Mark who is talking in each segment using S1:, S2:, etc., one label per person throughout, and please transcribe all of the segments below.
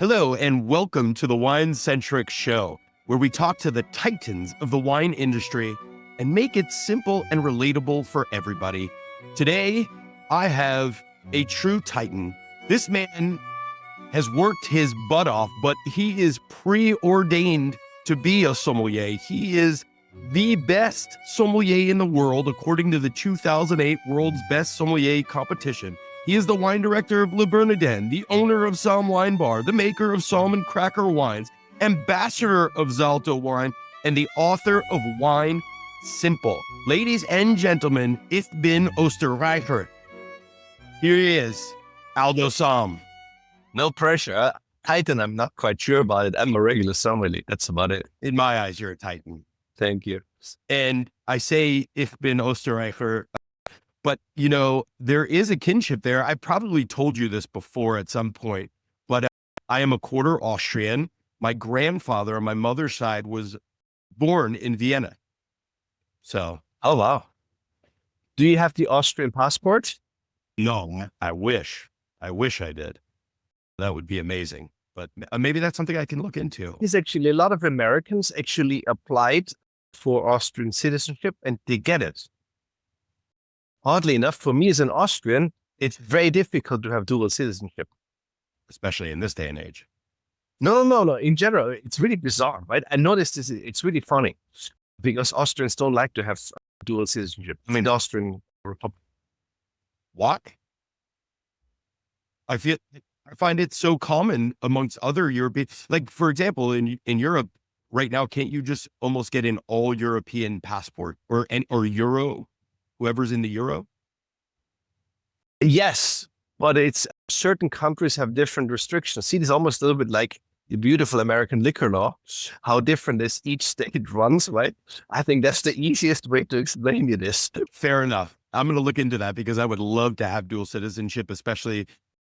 S1: Hello, and welcome to the Wine-Centric Show, where we talk to the titans of the wine industry and make it simple and relatable for everybody. Today, I have a true titan. This man has worked his butt off, but he is preordained to be a sommelier. He is the best sommelier in the world, according to the 2008 World's Best Sommelier competition. He is the wine director of Le Bernardin, the owner of Sohm Wine Bar, the maker of Somm and Cracker Wines, ambassador of Aldo Wine, and the author of Wine Simple. Ladies and gentlemen, ich bin Österreicher. Here he is, Aldo Sohm.
S2: No pressure. Titan, I'm not quite sure about it. I'm a regular sommelier. That's about it.
S1: In my eyes, you're a titan.
S2: Thank you.
S1: And I say ich bin Österreicher, but you know, there is a kinship there. I probably told you this before at some point, but I am a quarter Austrian. My grandfather on my mother's side was born in Vienna. So.
S2: Oh, wow. Do you have the Austrian passport?
S1: No, I wish. I wish I did. That would be amazing. But maybe that's something I can look into.
S2: There's actually a lot of Americans actually applied for Austrian citizenship and they get it. Oddly enough, for me as an Austrian, it's very difficult to have dual citizenship.
S1: Especially in this day and age.
S2: No. In general, it's really bizarre, right? I noticed this. It's really funny because Austrians don't like to have dual citizenship. I mean, the Austrian Republic.
S1: What? I find it so common amongst other European, like for example, in Europe right now, can't you just almost get an all European passport or Euro, whoever's in the Euro?
S2: Yes, but it's certain countries have different restrictions. See, it's almost a little bit like the beautiful American liquor law, how different is each state runs, right? I think that's the easiest way to explain you this.
S1: Fair enough. I'm going to look into that because I would love to have dual citizenship, especially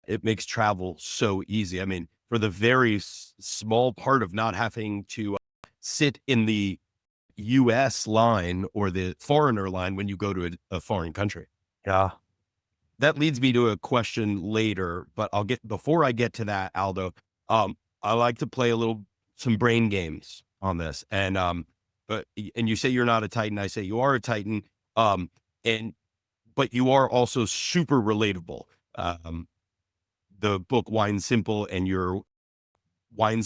S1: it makes travel so easy. I mean, for the very small part of not having to sit in the US line or the foreigner line when you go to a foreign country.
S2: Yeah.
S1: That leads me to a question later, but before I get to that, Aldo, I like to play some brain games on this. And you say you're not a titan. I say you are a titan. But you are also super relatable. The book Wine Simple and your Wine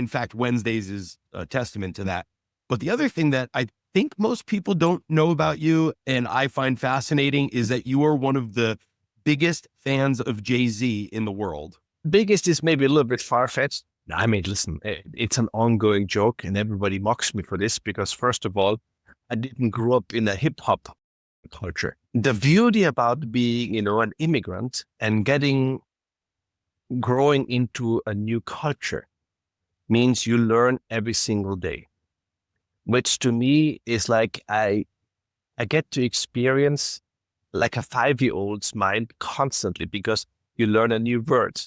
S1: Fact Wednesdays is a testament to that. But the other thing that I think most people don't know about you, and I find fascinating, is that you are one of the biggest fans of Jay-Z in the world.
S2: Biggest is maybe a little bit far-fetched. I mean, listen, it's an ongoing joke and everybody mocks me for this because first of all, I didn't grow up in a hip-hop culture. The beauty about being, an immigrant and growing into a new culture means you learn every single day, which to me is like I get to experience like a 5-year-old's mind constantly because you learn a new word,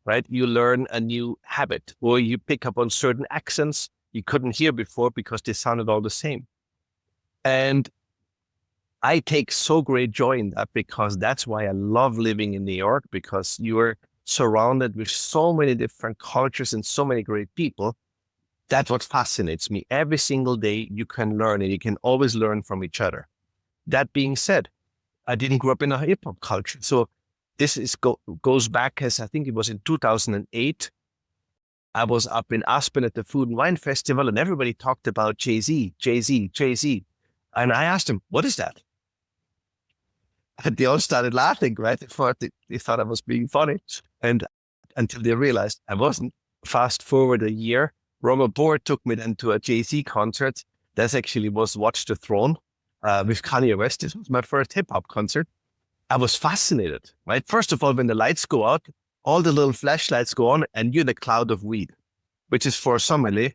S2: right? You learn a new habit or you pick up on certain accents you couldn't hear before because they sounded all the same. And I take so great joy in that because that's why I love living in New York, because you're surrounded with so many different cultures and so many great people. That's what fascinates me. Every single day you can learn and you can always learn from each other. That being said, I didn't grow up in a hip hop culture. So this goes back as I think it was in 2008. I was up in Aspen at the Food and Wine Festival and everybody talked about Jay-Z. And I asked them, what is that? And they all started laughing, right? They thought I was being funny. And until they realized I wasn't. Fast forward a year, Robert Board took me then to a Jay-Z concert. That actually was Watch the Throne with Kanye West. This was my first hip hop concert. I was fascinated, right? First of all, when the lights go out, all the little flashlights go on and you're in a cloud of weed, which is for a sommelier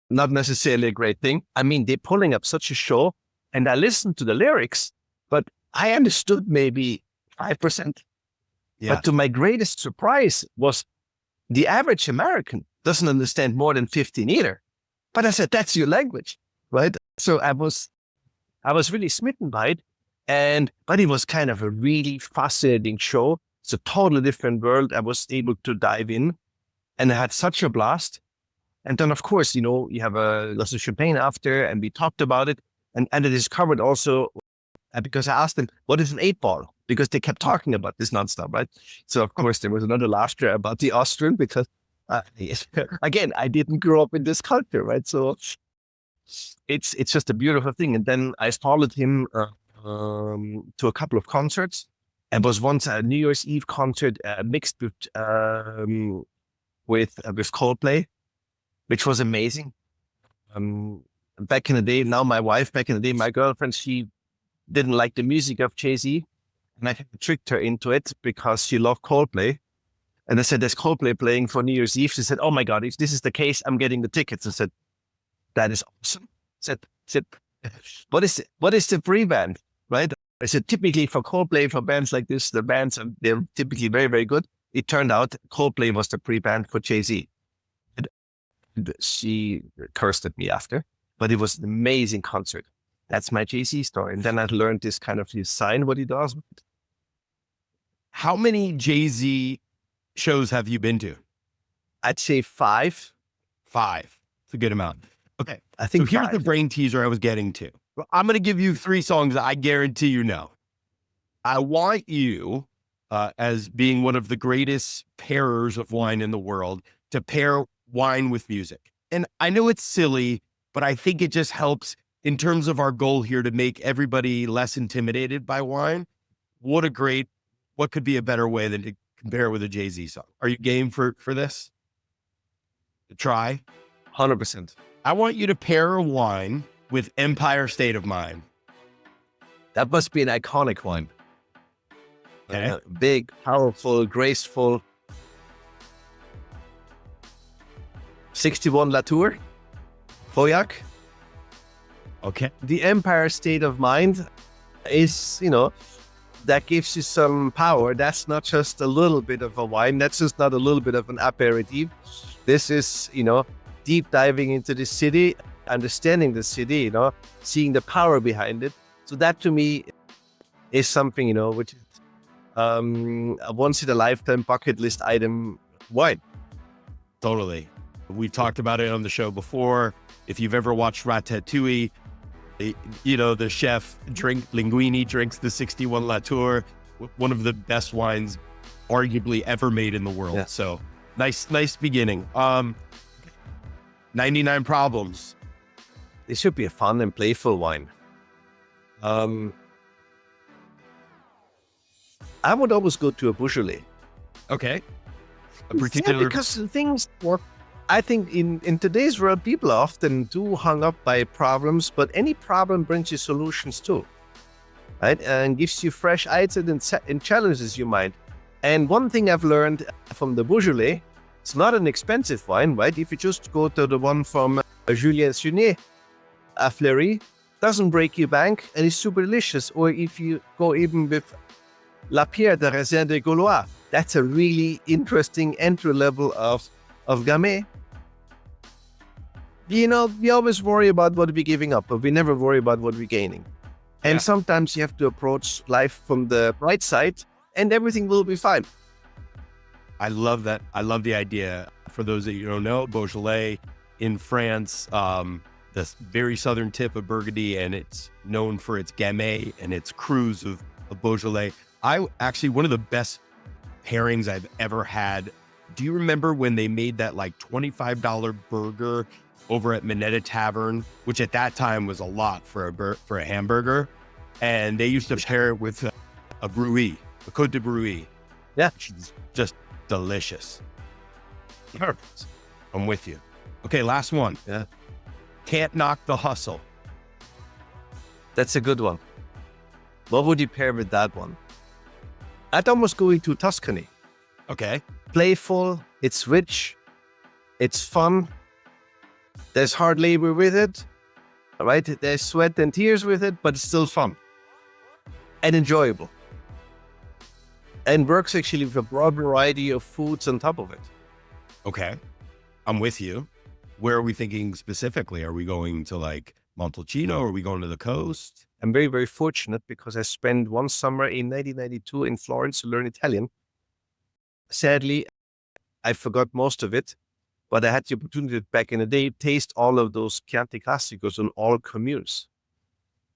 S2: not necessarily a great thing. I mean, they're pulling up such a show and I listened to the lyrics, but I understood maybe 5%. Yeah. But to my greatest surprise was the average American doesn't understand more than 15 either. But I said, that's your language, right? So I was really smitten by it. But it was kind of a really fascinating show. It's a totally different world I was able to dive in. and I had such a blast. And then, of course, you have a glass of champagne after, and we talked about it. And I discovered also, because I asked them, what is an 8-ball? Because they kept talking about this nonstop, right? So, of course, there was another laughter about the Austrian, because, again, I didn't grow up in this culture, right? So it's just a beautiful thing. And then I followed him to a couple of concerts. And was once a New Year's Eve concert mixed with Coldplay, which was amazing. Back in the day, now my wife, back in the day, my girlfriend, she didn't like the music of Jay-Z. And I tricked her into it because she loved Coldplay. And I said, there's Coldplay playing for New Year's Eve. She said, oh my God, if this is the case, I'm getting the tickets. I said, that is awesome. I said, what is the pre-band, right? I said, typically for Coldplay, for bands like this, the bands, they're typically very, very good. It turned out Coldplay was the pre-band for Jay-Z. And she cursed at me after, but it was an amazing concert. That's my Jay-Z story. And then I learned this kind of his sign, what he does.
S1: How many Jay-Z shows have you been to?
S2: I'd say 5.
S1: 5. It's a good amount. Okay.
S2: I think
S1: so. Here's
S2: 5.
S1: the brain teaser I was getting to. I'm going to give you 3 songs that I guarantee you know. I want you, as being one of the greatest pairers of wine in the world, to pair wine with music. And I know it's silly, but I think it just helps in terms of our goal here to make everybody less intimidated by wine. What could be a better way than to compare with a Jay-Z song? Are you game for this? To try?
S2: 100%.
S1: I want you to pair a wine with Empire State of Mind.
S2: That must be an iconic wine.
S1: Okay.
S2: Big, powerful, graceful. 61 Latour, Foyak.
S1: Okay.
S2: The Empire State of Mind is, that gives you some power. That's not just a little bit of a wine. That's just not a little bit of an aperitif. This is, deep diving into the city, understanding the city, seeing the power behind it. So that to me is something, which is a once in a lifetime bucket list item wine.
S1: Totally. We talked about it on the show before. If you've ever watched Ratatouille, the chef Linguini drinks the 61 Latour, one of the best wines arguably ever made in the world. Yeah. So nice beginning. 99 Problems.
S2: This should be a fun and playful wine. I would always go to a Beaujolais.
S1: Okay. A particular...
S2: Yeah, because things work. I think in today's world, people are often too hung up by problems, but any problem brings you solutions too, right? And gives you fresh ideas and challenges your mind. And one thing I've learned from the Beaujolais, it's not an expensive wine, right? If you just go to the one from Julien Sunet, a Fleury, doesn't break your bank and is super delicious. Or if you go even with La Pierre de Raisin de Gaulois, that's a really interesting entry level of Gamay. We always worry about what we're giving up, but we never worry about what we're gaining. And sometimes you have to approach life from the bright side and everything will be fine.
S1: I love that. I love the idea. For those that you don't know, Beaujolais in France, the very southern tip of Burgundy, and it's known for its Gamay and its cruise of Beaujolais. One of the best pairings I've ever had. Do you remember when they made that like $25 burger over at Minetta Tavern, which at that time was a lot for a hamburger, and they used to pair it with a Brouilly, a Côte de Brouilly.
S2: Yeah,
S1: it's just delicious. Perfect. I'm with you. Okay, last one.
S2: Yeah,
S1: Can't Knock the Hustle.
S2: That's a good one. What would you pair with that one? I'd almost go into Tuscany.
S1: Okay.
S2: Playful, it's rich, it's fun. There's hard labor with it, right? There's sweat and tears with it, but it's still fun and enjoyable. And works actually with a broad variety of foods on top of it.
S1: Okay. I'm with you. Where are we thinking specifically? Are we going to like Montalcino? Are we going to the coast?
S2: I'm very, very fortunate because I spent one summer in 1992 in Florence to learn Italian. Sadly, I forgot most of it, but I had the opportunity back in the day to taste all of those Chianti Classicos on all communes.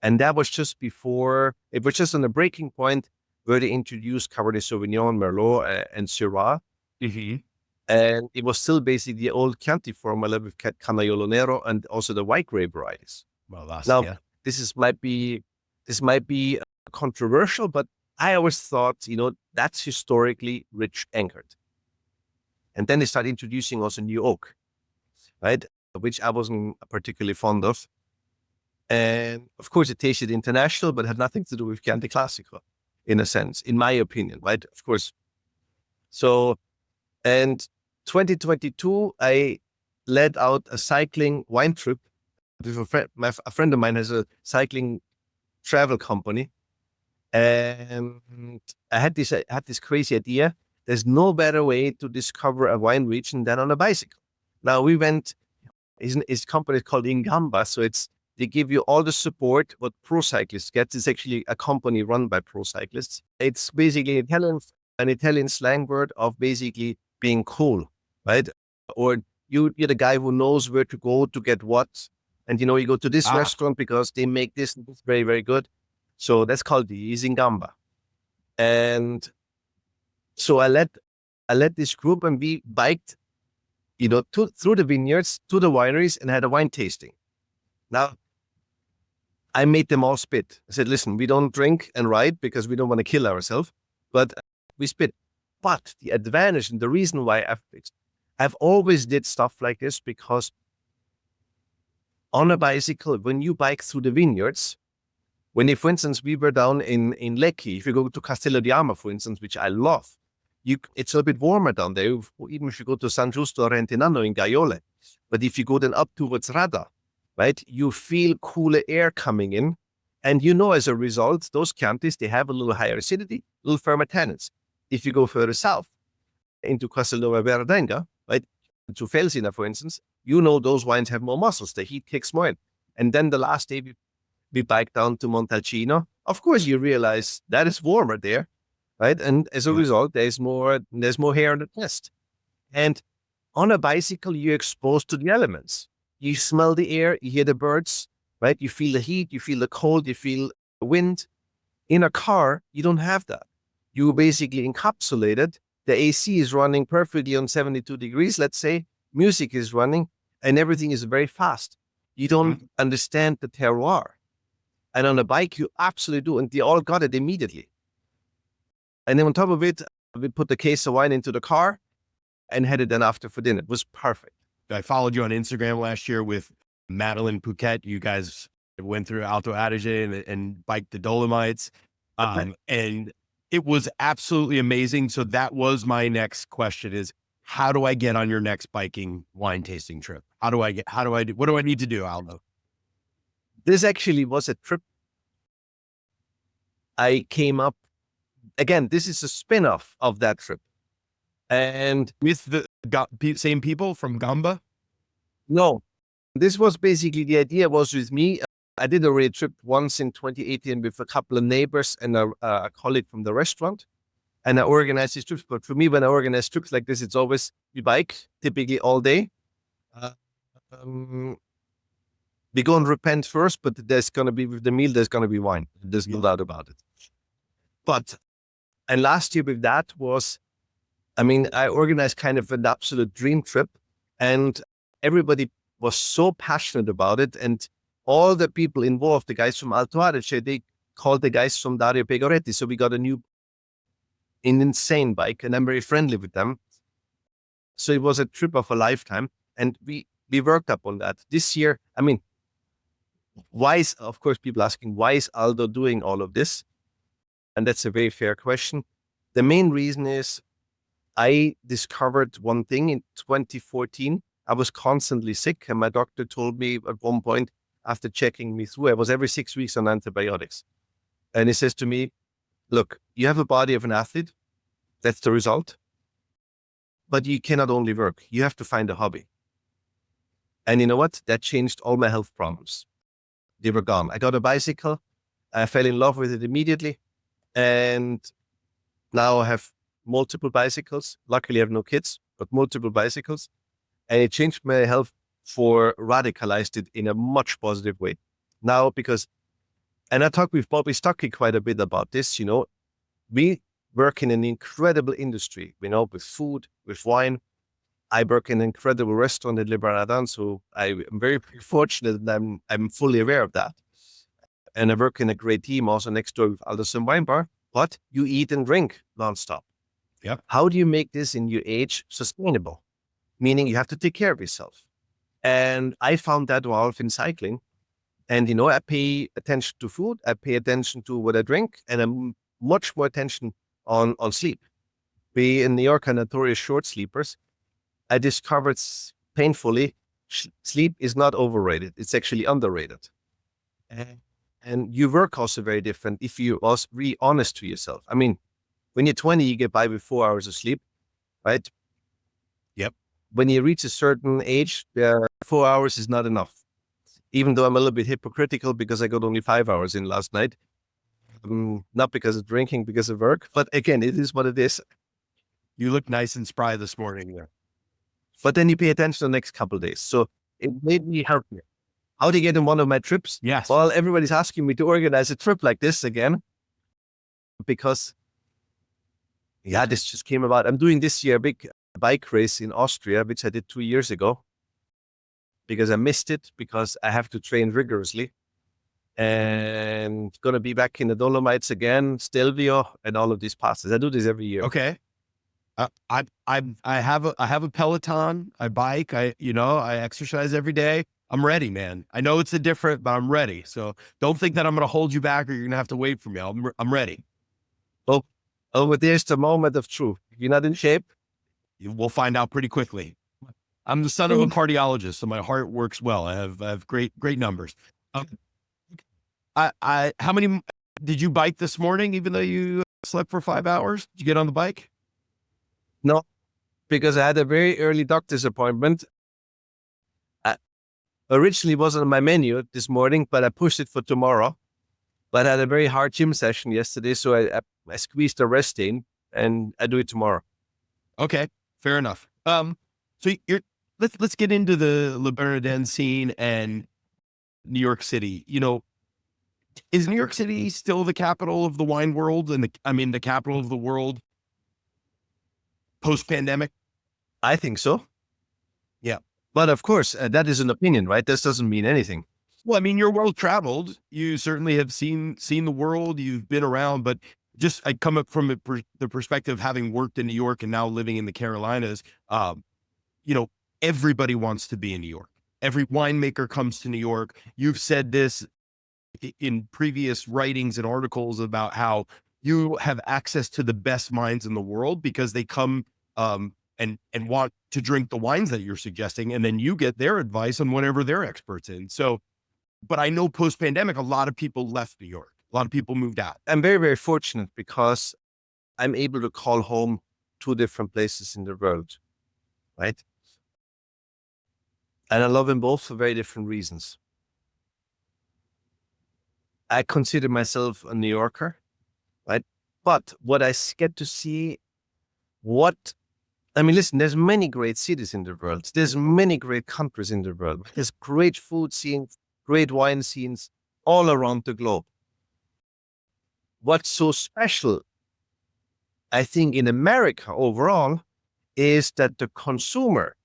S2: And that was just before, it was just on the breaking point where they introduced Cabernet Sauvignon, Merlot, and Syrah.
S1: Mm-hmm.
S2: And it was still basically the old Chianti formula with Canaiolo Nero and also the white grape varieties.
S1: Well, that's,
S2: Now,
S1: yeah.
S2: this might be controversial, but I always thought, that's historically rich anchored. And then they started introducing also new oak, right? Which I wasn't particularly fond of. And of course, it tasted international, but had nothing to do with Chianti Classico, in a sense, in my opinion, right? Of course. So, and 2022, I led out a cycling wine trip with a friend. A friend of mine has a cycling travel company, and I had this crazy idea. There's no better way to discover a wine region than on a bicycle. Now we went. His company is called Ingamba, so they give you all the support what pro cyclists get. It's actually a company run by pro cyclists. It's basically an Italian slang word of basically being cool, right? Or you're the guy who knows where to go to get what. And you go to this restaurant because they make this very, very good. So that's called the Zingamba. And so I led this group and we biked, through the vineyards, to the wineries and had a wine tasting. Now, I made them all spit. I said, listen, we don't drink and ride because we don't want to kill ourselves, but we spit. But the advantage and the reason why I've always did stuff like this because on a bicycle, when you bike through the vineyards, for instance, we were down in Lecce, if you go to Castello di Ama, for instance, which I love, it's a bit warmer down there, even if you go to San Giusto Rentinano in Gaiole. But if you go then up towards Rada, right, you feel cooler air coming in. And as a result, those Chiantis, they have a little higher acidity, a little firmer tannins. If you go further south into Castello Bernardin, right, to Felsina, for instance, those wines have more muscles. The heat kicks more in. And then the last day, we biked down to Montalcino. Of course, you realize that is warmer there, right? And as a result, there's more hair in the nest. And on a bicycle, you're exposed to the elements. You smell the air, you hear the birds, right? You feel the heat, you feel the cold, you feel the wind. In a car, you don't have that. You're basically encapsulated. The AC is running perfectly on 72 degrees, let's say. Music is running, and everything is very fast. You don't understand the terroir. And on a bike, you absolutely do. And they all got it immediately. And then on top of it, we put the case of wine into the car and headed then after for dinner. It was perfect.
S1: I followed you on Instagram last year with Madeline Phuket. You guys went through Alto Adige and biked the Dolomites. And it was absolutely amazing. So that was my next question is, how do I get on your next biking wine tasting trip? What do I need to do, Aldo?
S2: This actually was a trip I came up, again, this is a spin-off of that trip. And
S1: with the same people from Gamba?
S2: No, this was basically, the idea was with me. I did a trip once in 2018 with a couple of neighbors and a colleague from the restaurant. And I organized these trips. But for me, when I organize trips like this, it's always we bike, typically all day. We go and repent first, but there's going to be, with the meal, there's going to be wine. There's no doubt about it. And last year with that was, I organized kind of an absolute dream trip, and everybody was so passionate about it. And all the people involved, the guys from Alto Adige, they called the guys from Dario Pegoretti. So we got an insane bike, and I'm very friendly with them. So it was a trip of a lifetime. And we worked up on that. This year, of course, people asking, why is Aldo doing all of this? And that's a very fair question. The main reason is I discovered one thing in 2014. I was constantly sick, and my doctor told me at one point, after checking me through, I was every 6 weeks on antibiotics. And he says to me, look, you have a body of an athlete. That's the result. But you cannot only work. You have to find a hobby. And you know what? That changed all my health problems. They were gone. I got a bicycle. I fell in love with it immediately. And now I have multiple bicycles. Luckily, I have no kids, but multiple bicycles. And it changed my health for radicalized it in a much positive way. Now, and I talked with Bobby Stuckey quite a bit about this, we work in an incredible industry, with food, with wine. I work in an incredible restaurant in Le Bernardin, so I'm very fortunate and I'm fully aware of that. And I work in a great team also next door with Aldo Sohm Wine Bar, but you eat and drink nonstop.
S1: Yep.
S2: How do you make this in your age sustainable? Meaning you have to take care of yourself. And I found that while in cycling. And, I pay attention to food, I pay attention to what I drink, and I'm much more attention on sleep. We in New York are notorious short sleepers. I discovered painfully, sleep is not overrated. It's actually underrated. And you work also very different if you are really honest to yourself. I mean, when you're 20, you get by with 4 hours of sleep, right?
S1: Yep.
S2: When you reach a certain age, 4 hours is not enough. Even though I'm a little bit hypocritical because I got only 5 hours in last night. Not because of drinking, because of work. But again, it is what it is.
S1: You look nice and spry this morning there.
S2: But then you pay attention the next couple of days. So it made me healthier. How to get in one of my trips?
S1: Yes.
S2: Well, everybody's asking me to organize a trip like this again. Because, this just came about. I'm doing this year a big bike race in Austria, which I did 2 years ago. Because I missed it, because I have to train rigorously. And going to be back in the Dolomites again, Stelvio, and all of these passes. I do this every year.
S1: Okay. I have a Peloton. I bike. I exercise every day. I'm ready, man. I know it's different, but I'm ready. So don't think that I'm going to hold you back or you're going to have to wait for me. I'm ready.
S2: Oh, but there's the moment of truth. You're not in shape?
S1: We'll find out pretty quickly. I'm the son of a cardiologist, so my heart works well. I have great numbers. How many did you bike this morning, even though you slept for 5 hours? Did you get on the bike?
S2: No, because I had a very early doctor's appointment. Originally wasn't on my menu this morning, but I pushed it for tomorrow. But I had a very hard gym session yesterday, so I squeezed a rest in, and I do it tomorrow.
S1: Okay, fair enough. So let's get into the Le Bernardin scene and New York City. Is New York City still the capital of the wine world and the capital of the world post-pandemic?
S2: I think so.
S1: Yeah.
S2: But of course, that is an opinion, right? This doesn't mean anything.
S1: Well, I mean, you're well-traveled. You certainly have seen the world. You've been around, but I come up from the perspective, having worked in New York and now living in the Carolinas. Everybody wants to be in New York. Every winemaker comes to New York. You've said this in previous writings and articles about how you have access to the best minds in the world because they come and want to drink the wines that you're suggesting, and then you get their advice on whatever they're experts in. So, but I know post-pandemic, a lot of people left New York. A lot of people moved out.
S2: I'm very, very fortunate because I'm able to call home 2 different places in the world, right? And I love them both for very different reasons. I consider myself a New Yorker, right? But what I get to see, listen, there's many great cities in the world. There's many great countries in the world. There's great food scenes, great wine scenes all around the globe. What's so special, I think, in America overall, is that the consumer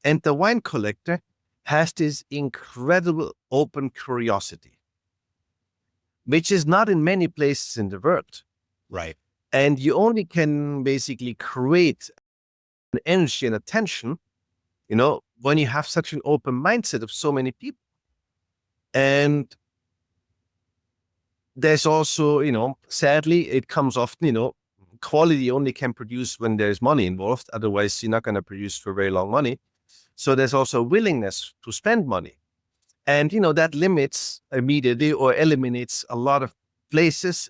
S2: and the wine collector has this incredible open curiosity, which is not in many places in the world.
S1: Right.
S2: And you only can basically create an energy and attention, when you have such an open mindset of so many people. And there's also, sadly, it comes often, quality only can produce when there's money involved. Otherwise, you're not going to produce for very long money. So there's also a willingness to spend money. And, that limits immediately or eliminates a lot of places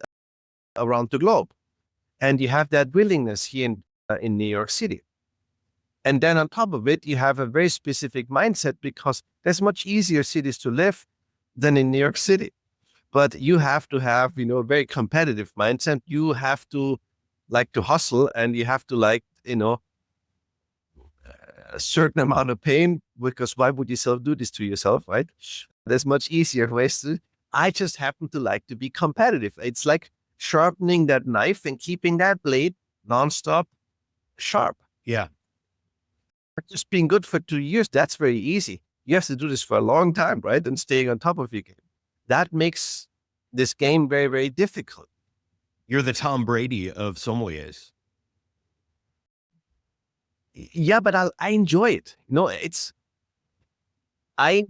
S2: around the globe. And you have that willingness here in New York City. And then on top of it, you have a very specific mindset because there's much easier cities to live than in New York City. But you have to have, a very competitive mindset. You have to like to hustle, and you have to a certain amount of pain, because why would you do this to yourself, right? There's much easier ways to. I just happen to like to be competitive. It's like sharpening that knife and keeping that blade nonstop sharp.
S1: Yeah.
S2: Just being good for 2 years, that's very easy. You have to do this for a long time, right? And staying on top of your game. That makes this game very, very difficult.
S1: You're the Tom Brady of sommeliers.
S2: Yeah, but I enjoy it. I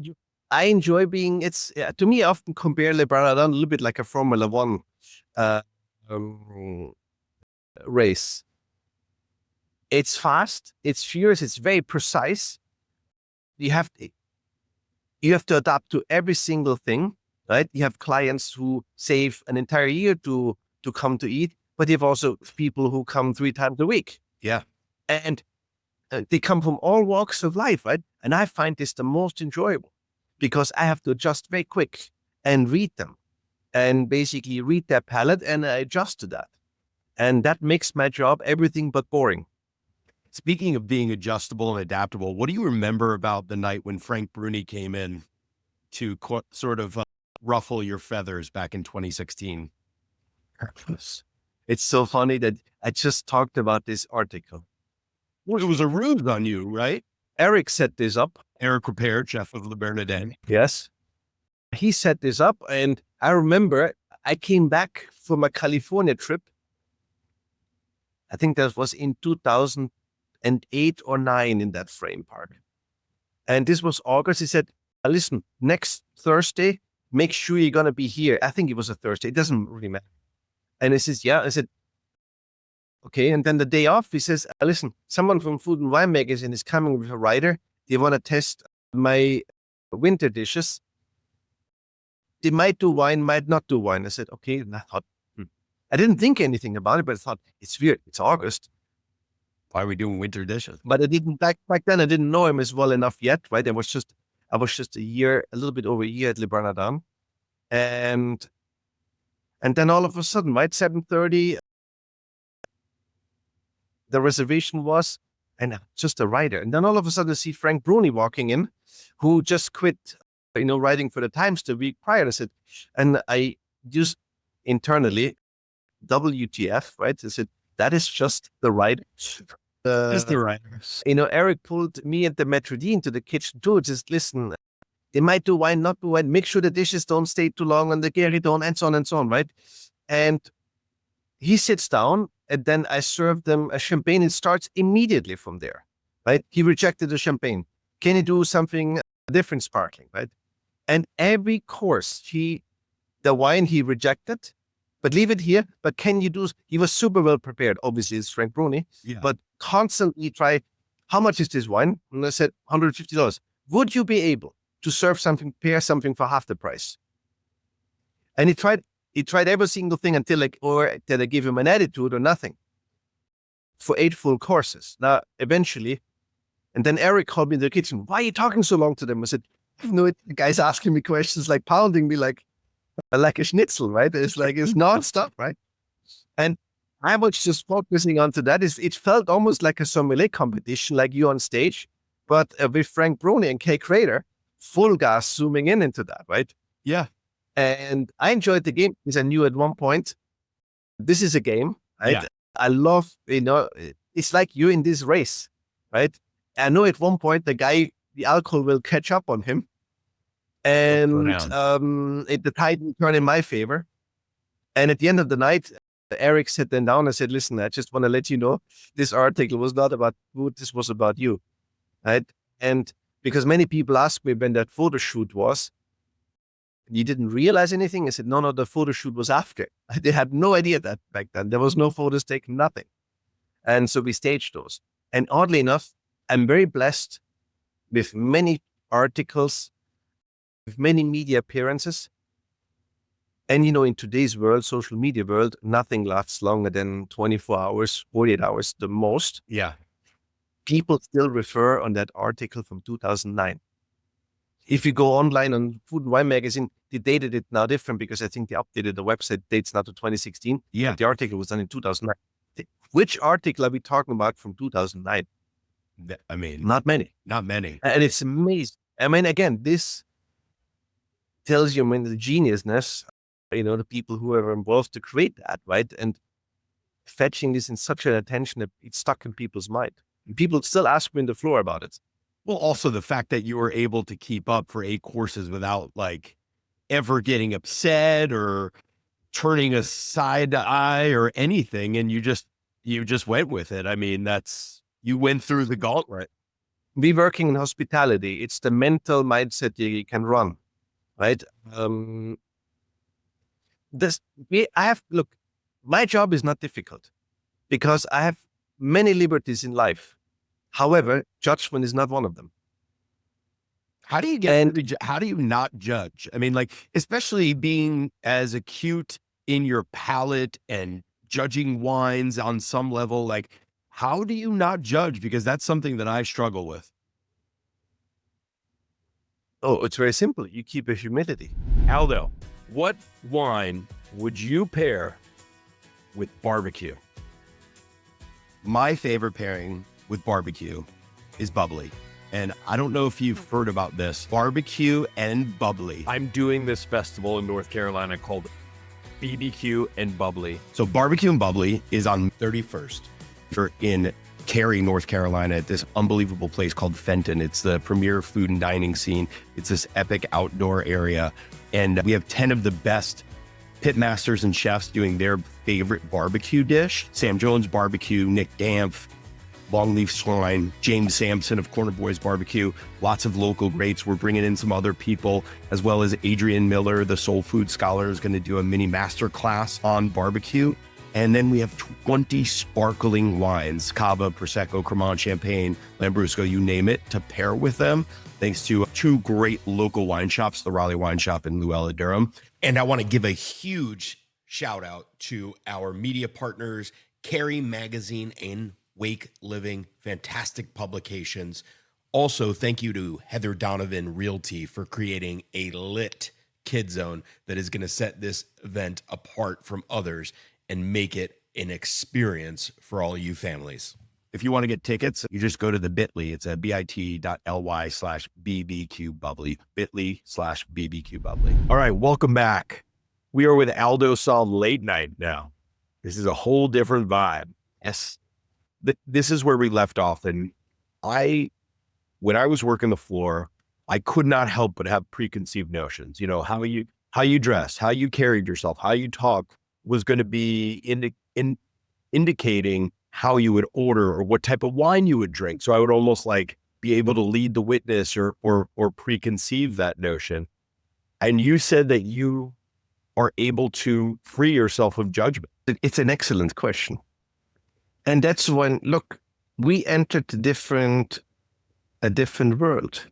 S2: enjoy being. It's to me, I often compare Le Bernardin a little bit like a Formula One race. It's fast, it's furious, it's very precise. You have to adapt to every single thing, right? You have clients who save an entire year to come to eat, but you have also people who come 3 times a week.
S1: Yeah.
S2: And they come from all walks of life, right? And I find this the most enjoyable because I have to adjust very quick and read them and basically read their palate and adjust to that. And that makes my job everything but boring.
S1: Speaking of being adjustable and adaptable, what do you remember about the night when Frank Bruni came in to sort of ruffle your feathers back in 2016?
S2: It's so funny that I just talked about this article.
S1: Well, it was a ruse on you, right?
S2: Eric set this up.
S1: Eric Repere, chef of Le Bernardin.
S2: Yes. He set this up, and I remember I came back from a California trip. I think that was in 2008 or 9 in that frame park. And this was August. He said, listen, next Thursday, make sure you're going to be here. I think it was a Thursday. It doesn't really matter. And he says, yeah. I said, okay. And then the day off, he says, listen, someone from Food and Wine Magazine is coming with a writer. They want to test my winter dishes. They might do wine, might not do wine. I said, okay. And I thought, I didn't think anything about it, but I thought, it's weird. It's August.
S1: Why are we doing winter dishes?
S2: But I didn't back then. I didn't know him as well enough yet, right? I was just a little bit over a year at Le Bernardin, and then all of a sudden, right, 7:30, the reservation was, and just a writer, and then all of a sudden I see Frank Bruni walking in, who just quit, writing for the Times the week prior. I said, and I just internally, WTF, right? I said, that is just the writer.
S1: Just the writers.
S2: Eric pulled me and the maitre d' into the kitchen too. Just listen, they might do wine, not do wine. Make sure the dishes don't stay too long on the gueridon, and so on and so on, right? And he sits down, and then I serve them a champagne. It starts immediately from there, right? He rejected the champagne. Can you do something different, sparkling, right? And every course, the wine he rejected, but leave it here. But can you do? He was super well prepared. Obviously, it's Frank Bruni, but constantly try. How much is this wine? And I said $150. Would you be able to pair something for half the price? And he tried every single thing until did I give him an attitude or nothing? For 8 full courses. Now, eventually, and then Eric called me in the kitchen. Why are you talking so long to them? I said, the guy's asking me questions, like pounding me like a schnitzel, right? It's nonstop, right? And I was just focusing onto that. It felt almost like a sommelier competition, like you on stage, but with Frank Bruni and Kay Crater, full gas zooming into that, right?
S1: Yeah.
S2: And I enjoyed the game because I knew at one point, this is a game, right?
S1: Yeah.
S2: I love, it's like you're in this race, right? I know at one point the alcohol will catch up on him. And the tide will turn in my favor. And at the end of the night, Eric sat then down and said, listen, I just want to let you know, this article was not about food, this was about you, right? And because many people ask me when that photo shoot was, you didn't realize anything? I said, no, the photo shoot was after. They had no idea that back then. There was no photos taken, nothing. And so we staged those. And oddly enough, I'm very blessed with many articles, with many media appearances. And, in today's world, social media world, nothing lasts longer than 24 hours, 48 hours, the most.
S1: Yeah.
S2: People still refer on that article from 2009. If you go online on Food and Wine Magazine, they dated it now different because I think they updated the website dates now to 2016.
S1: Yeah.
S2: But the article was done in 2009. Which article are we talking about from 2009?
S1: I mean,
S2: Not many.
S1: not many.
S2: And it's amazing. I mean, again, this tells you, I mean, the geniusness, the people who are involved to create that, right? And fetching this in such an attention that it's stuck in people's mind. And people still ask me on the floor about it.
S1: Well, also the fact that you were able to keep up for 8 courses without like ever getting upset or turning a side eye or anything. And you just went with it. I mean, you went through the gauntlet.
S2: We working in hospitality. It's the mental mindset you can run, right? Look, my job is not difficult because I have many liberties in life. However, judgment is not one of them.
S1: How do you how do you not judge? I mean, like, especially being as acute in your palate and judging wines on some level, like, how do you not judge? Because that's something that I struggle with.
S2: Oh, it's very simple. You keep a humidity.
S1: Aldo, what wine would you pair with barbecue? My favorite pairing with barbecue is bubbly. And I don't know if you've heard about this, barbecue and bubbly.
S3: I'm doing this festival in North Carolina called BBQ and Bubbly.
S1: So barbecue and bubbly is on 31st. We're in Cary, North Carolina at this unbelievable place called Fenton. It's the premier food and dining scene. It's this epic outdoor area. And we have 10 of the best pit masters and chefs doing their favorite barbecue dish. Sam Jones Barbecue, Nick Dampf, Longleaf Swine, James Sampson of Corner Boys Barbecue, lots of local greats. We're bringing in some other people, as well as Adrian Miller, the soul food scholar, is going to do a mini master class on barbecue. And then we have 20 sparkling wines, Cava, Prosecco, Cremant, Champagne, Lambrusco, you name it, to pair with them, thanks to 2 great local wine shops, the Raleigh Wine Shop and Luella Durham.
S4: And I want to give a huge shout out to our media partners, Cary Magazine and Wake Living, fantastic publications. Also, thank you to Heather Donovan Realty for creating a lit kid zone that is going to set this event apart from others and make it an experience for all you families.
S1: If you want to get tickets, you just go to the bit.ly. It's a bit.ly/BBQ bubbly, bit.ly/BBQ bubbly.
S3: All right, welcome back. We are with Aldo Sohm Late Night now. This is a whole different vibe.
S2: Yes.
S3: This is where we left off. And when I was working the floor, I could not help but have preconceived notions. How you dress, how you carried yourself, how you talk was going to be indicating how you would order or what type of wine you would drink. So I would almost like be able to lead the witness or preconceive that notion. And you said that you are able to free yourself of judgment.
S2: It's an excellent question. And that's when, look, we entered a different world,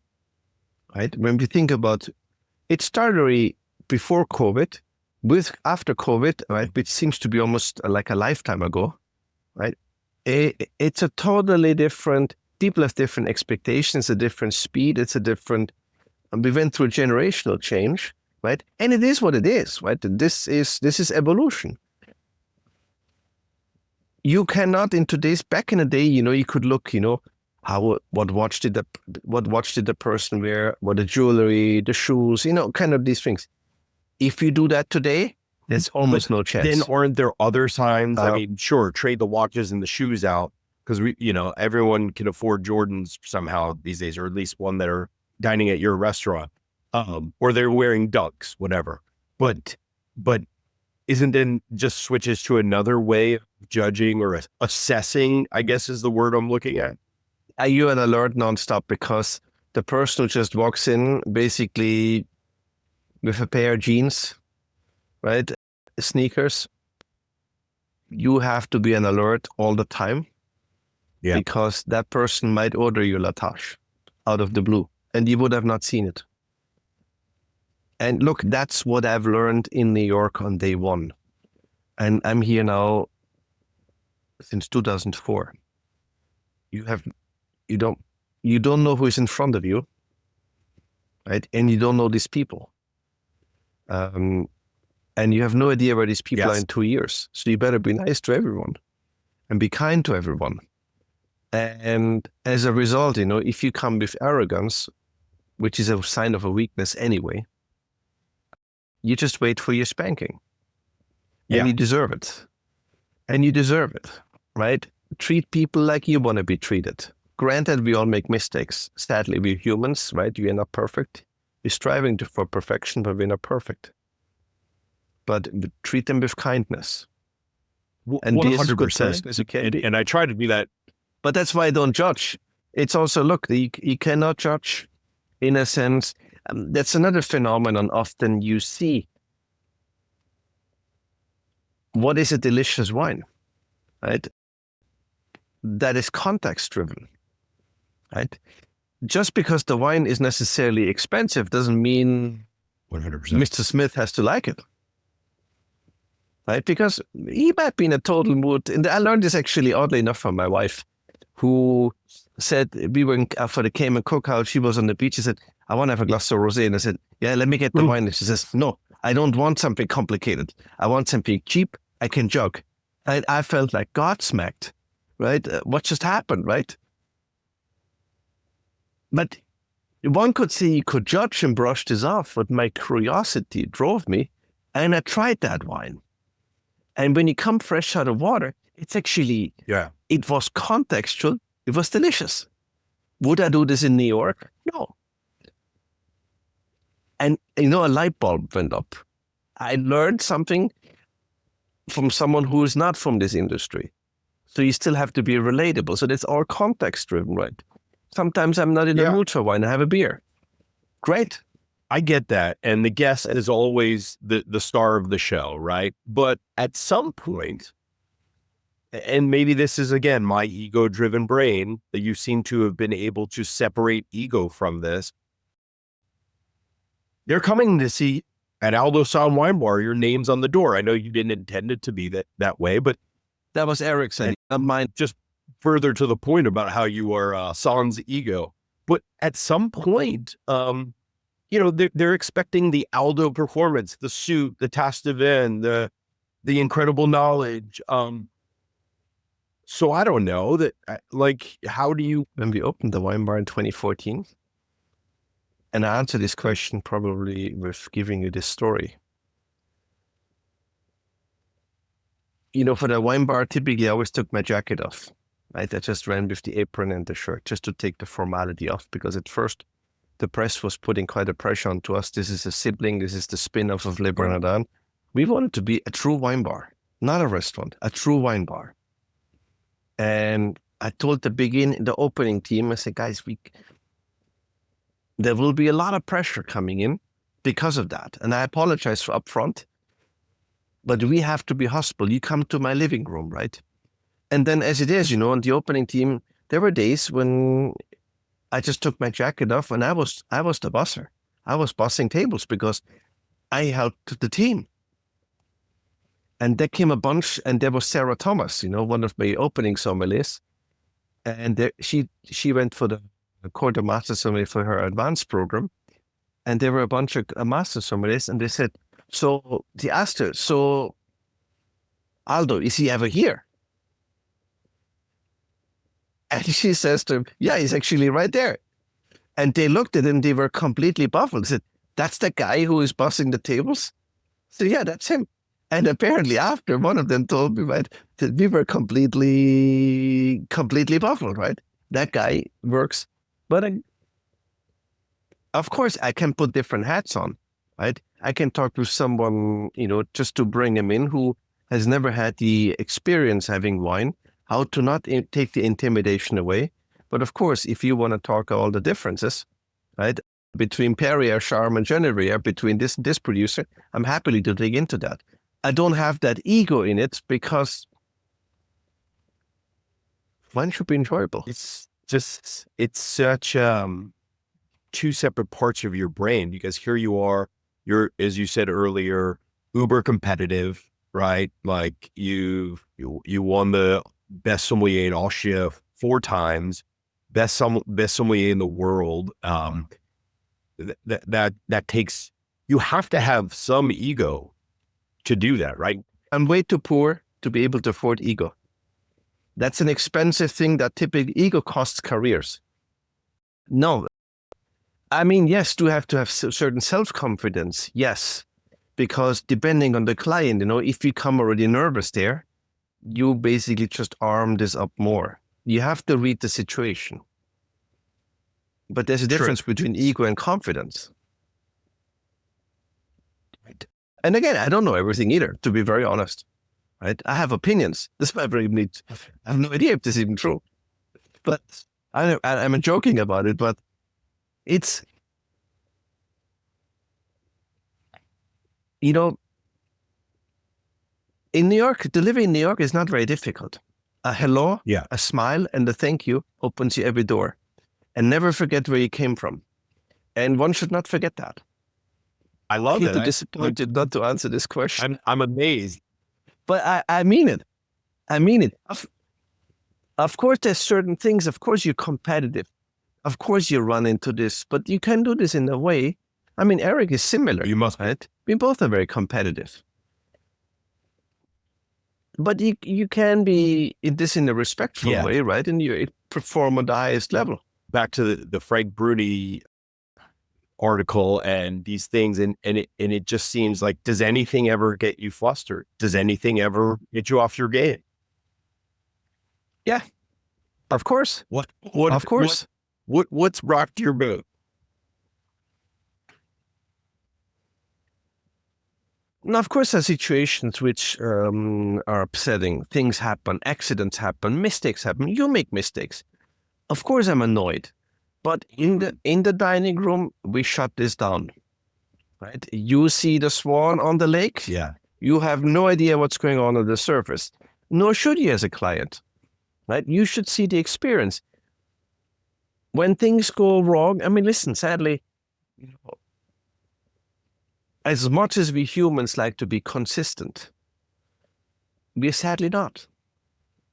S2: right? When we think about it, started already before COVID, after COVID, right? Which seems to be almost like a lifetime ago, right? It's a totally different, people have different expectations, a different speed. And we went through a generational change, right? And it is what it is, right? This is evolution. You cannot back in the day, you could look, what watch did the person wear, what the jewelry, the shoes, kind of these things. If you do that today, there's almost no chance.
S3: Then aren't there other signs? I mean, sure, trade the watches and the shoes out because everyone can afford Jordans somehow these days, or at least one that are dining at your restaurant, or they're wearing Dunks, whatever. But isn't then just switches to another way of judging or assessing, I guess is the word I'm looking at.
S2: Are you on alert nonstop because the person who just walks in basically with a pair of jeans, right? Sneakers. You have to be on alert all the time.
S3: Yeah.
S2: Because that person might order you La Tâche out of the blue and you would have not seen it. And look, that's what I've learned in New York on day one. And I'm here now since 2004. You don't know who is in front of you, right? And you don't know these people. And you have no idea where these people are in 2 years. So you better be nice to everyone and be kind to everyone. And as a result, if you come with arrogance, which is a sign of a weakness anyway, you just wait for your spanking.
S3: Yeah.
S2: And you deserve it. And you deserve it, right? Treat people like you want to be treated. Granted, we all make mistakes. Sadly, we're humans, right? We are not perfect. We're striving for perfection, but we're not perfect. But treat them with kindness. And be as good as you can be.
S3: And I try to do that.
S2: But that's why I don't judge. It's also, look, you cannot judge in a sense. That's another phenomenon often you see. What is a delicious wine, right? That is context driven, right? Just because the wine is necessarily expensive doesn't mean
S3: 100%.
S2: Mr. Smith has to like it, right? Because he might be in a total mood. And I learned this actually, oddly enough, from my wife, who said, we were for the Cayman cookout, she was on the beach, she said, I want to have a glass of rosé. And I said, yeah, let me get the wine. And she says, no, I don't want something complicated. I want something cheap I can jug. And I felt like godsmacked, right? What just happened, right? But one could say you could judge and brush this off, but my curiosity drove me, and I tried that wine. And when you come fresh out of water, it's actually, it was contextual. It was delicious. Would I do this in New York? No. And, a light bulb went up. I learned something from someone who is not from this industry. So you still have to be relatable. So that's all context driven, right? Sometimes I'm not in the mood for wine. I have a beer. Great.
S3: I get that. And the guest is always the star of the show, right? But at some point, and maybe this is, again, my ego-driven brain, that you seem to have been able to separate ego from this. They're coming to see at Aldo Sohm Wine Bar, your name's on the door. I know you didn't intend it to be that way, but
S2: that was Eric's idea, not mine.
S3: Just further to the point about how you are sans ego. But at some point, they're expecting the Aldo performance, the suit, the tasse de vin, the incredible knowledge. So I don't know that, how do you...
S2: When we opened the wine bar in 2014, and I answer this question probably with giving you this story. For the wine bar, typically I always took my jacket off, right? I just ran with the apron and the shirt just to take the formality off, because at first the press was putting quite a pressure onto us. This is a sibling. This is the spin-off of Le Bernardin. We wanted to be a true wine bar, not a restaurant, a true wine bar. And I told the opening team, I said, guys, there will be a lot of pressure coming in because of that. And I apologize for upfront, but we have to be hospitable. You come to my living room, right? And then as it is, on the opening team, there were days when I just took my jacket off and I was the bosser. I was bossing tables because I helped the team. And there came a bunch, and there was Sarah Thomas, one of my opening sommeliers. And she went for the Court of Master Sommelier for her advanced program. And there were a bunch of master sommeliers, and they said, they asked her, so Aldo, is he ever here? And she says to him, yeah, he's actually right there. And they looked at him, they were completely baffled. They said, that's the guy who is bossing the tables? So yeah, that's him. And apparently after, one of them told me, right, that we were completely baffled, right? That guy works. But of course, I can put different hats on, right? I can talk with someone, just to bring him in who has never had the experience having wine, how to not take the intimidation away. But of course, if you want to talk all the differences, right, between Perrier, Charme, and Genevieve, between this producer, I'm happy to dig into that. I don't have that ego in it because wine should be enjoyable.
S3: It's such two separate parts of your brain, because here you are, you're, as you said earlier, uber competitive, right? Like you won the best sommelier in Austria 4 times, best sommelier in the world. That takes, you have to have some ego to do that, right?
S2: I'm way too poor to be able to afford ego. That's an expensive thing that typically ego costs careers. No. I mean, yes, do have to have certain self-confidence. Yes. Because depending on the client, if you come already nervous there, you basically just arm this up more. You have to read the situation. But there's a difference between ego and confidence. Right? And again, I don't know everything either, to be very honest. Right? I have opinions. This might very neat. I have no idea if this is even true. But I'm joking about it, but it's, in New York, to live in New York is not very difficult. A hello, a smile, and a thank you opens you every door. And never forget where you came from. And one should not forget that.
S3: I love it.
S2: I'm disappointed not to answer this question.
S3: I'm amazed.
S2: But I mean it. I mean it. Of course, there's certain things. Of course, you're competitive. Of course, you run into this. But you can do this in a way. I mean, Eric is similar.
S3: You must.
S2: Right? We both are very competitive. But you can be in a respectful way, right? And you perform at the highest level.
S3: Back to the Frank Bruni article and these things, and it just seems like, does anything ever get you flustered? Does anything ever get you off your game?
S2: Yeah, of course.
S3: What?
S2: Of course.
S3: What's rocked your boat?
S2: Now, of course, there are situations which are upsetting. Things happen, accidents happen, mistakes happen. You make mistakes. Of course, I'm annoyed. But in the dining room, we shut this down. Right? You see the swan on the lake.
S3: Yeah.
S2: You have no idea what's going on the surface. Nor should you as a client. Right? You should see the experience. When things go wrong, I mean, listen, sadly, as much as we humans like to be consistent, we're sadly not,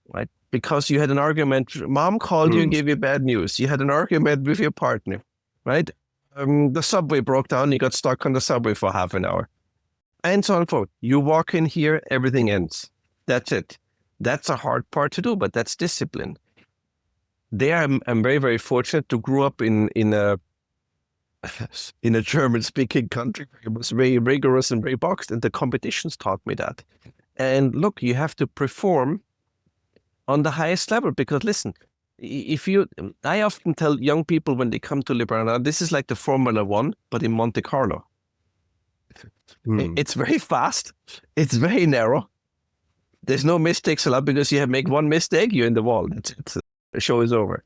S2: right? Because you had an argument, mom called you and gave you bad news. You had an argument with your partner, right? The subway broke down, you got stuck on the subway for half an hour. And so on and forth. You walk in here, everything ends. That's it. That's a hard part to do, but that's discipline. There, I'm very, very fortunate to grow up in a German-speaking country. It was very rigorous and very boxed, and the competitions taught me that. And look, you have to perform on the highest level, because listen, I often tell young people when they come to Le Bernardin, this is like the Formula One, but in Monte Carlo. It's very fast. It's very narrow. There's no mistakes allowed, because you make one mistake, you're in the wall. The show is over.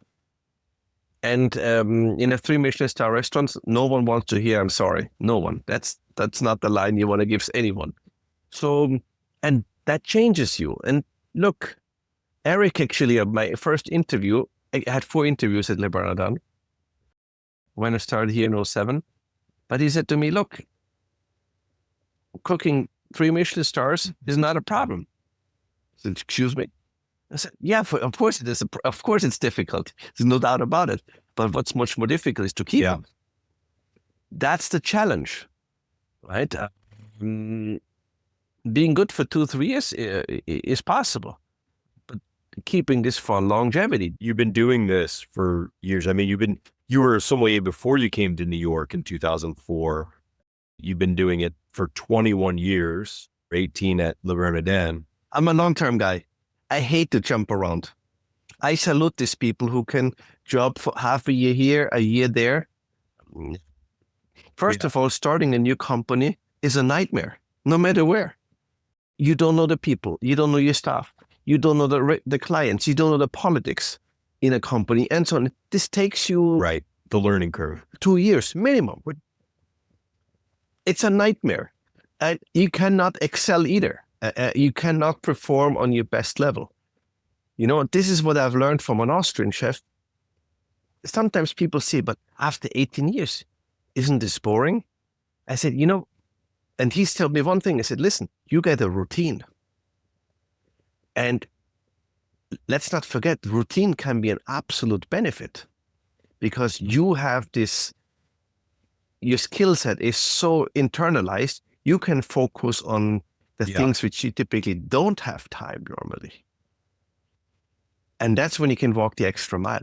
S2: And in a 3 Michelin-starred restaurants, no one wants to hear, I'm sorry. No one. That's not the line you want to give anyone. So, and that changes you. And look, Eric, actually, my first interview, I had 4 interviews at Le Bernardin when I started here in 2007. But he said to me, look, cooking 3 Michelin stars is not a problem. I said, excuse me? I said, yeah, of course it is. Of course it's difficult. There's no doubt about it. But what's much more difficult is to keep them. That's the challenge, right? Being good for 2-3 years is possible. But keeping this for longevity.
S3: You've been doing this for years. I mean, you were a sommelier before you came to New York in 2004. You've been doing it for 21 years, 18 at Le Bernardin.
S2: I'm a long-term guy. I hate to jump around. I salute these people who can job for half a year here, a year there. First of all, starting a new company is a nightmare, no matter where. You don't know the people. You don't know your staff. You don't know the clients. You don't know the politics in a company, and so on. This takes you...
S3: Right, the learning curve.
S2: 2 years minimum. It's a nightmare. You cannot excel either. You cannot perform on your best level. This is what I've learned from an Austrian chef. Sometimes people say, but after 18 years, isn't this boring? I said, and he's told me one thing. I said, listen, you get a routine. And let's not forget, routine can be an absolute benefit, because you have your skill set is so internalized, you can focus on the things which you typically don't have time normally. And that's when you can walk the extra mile.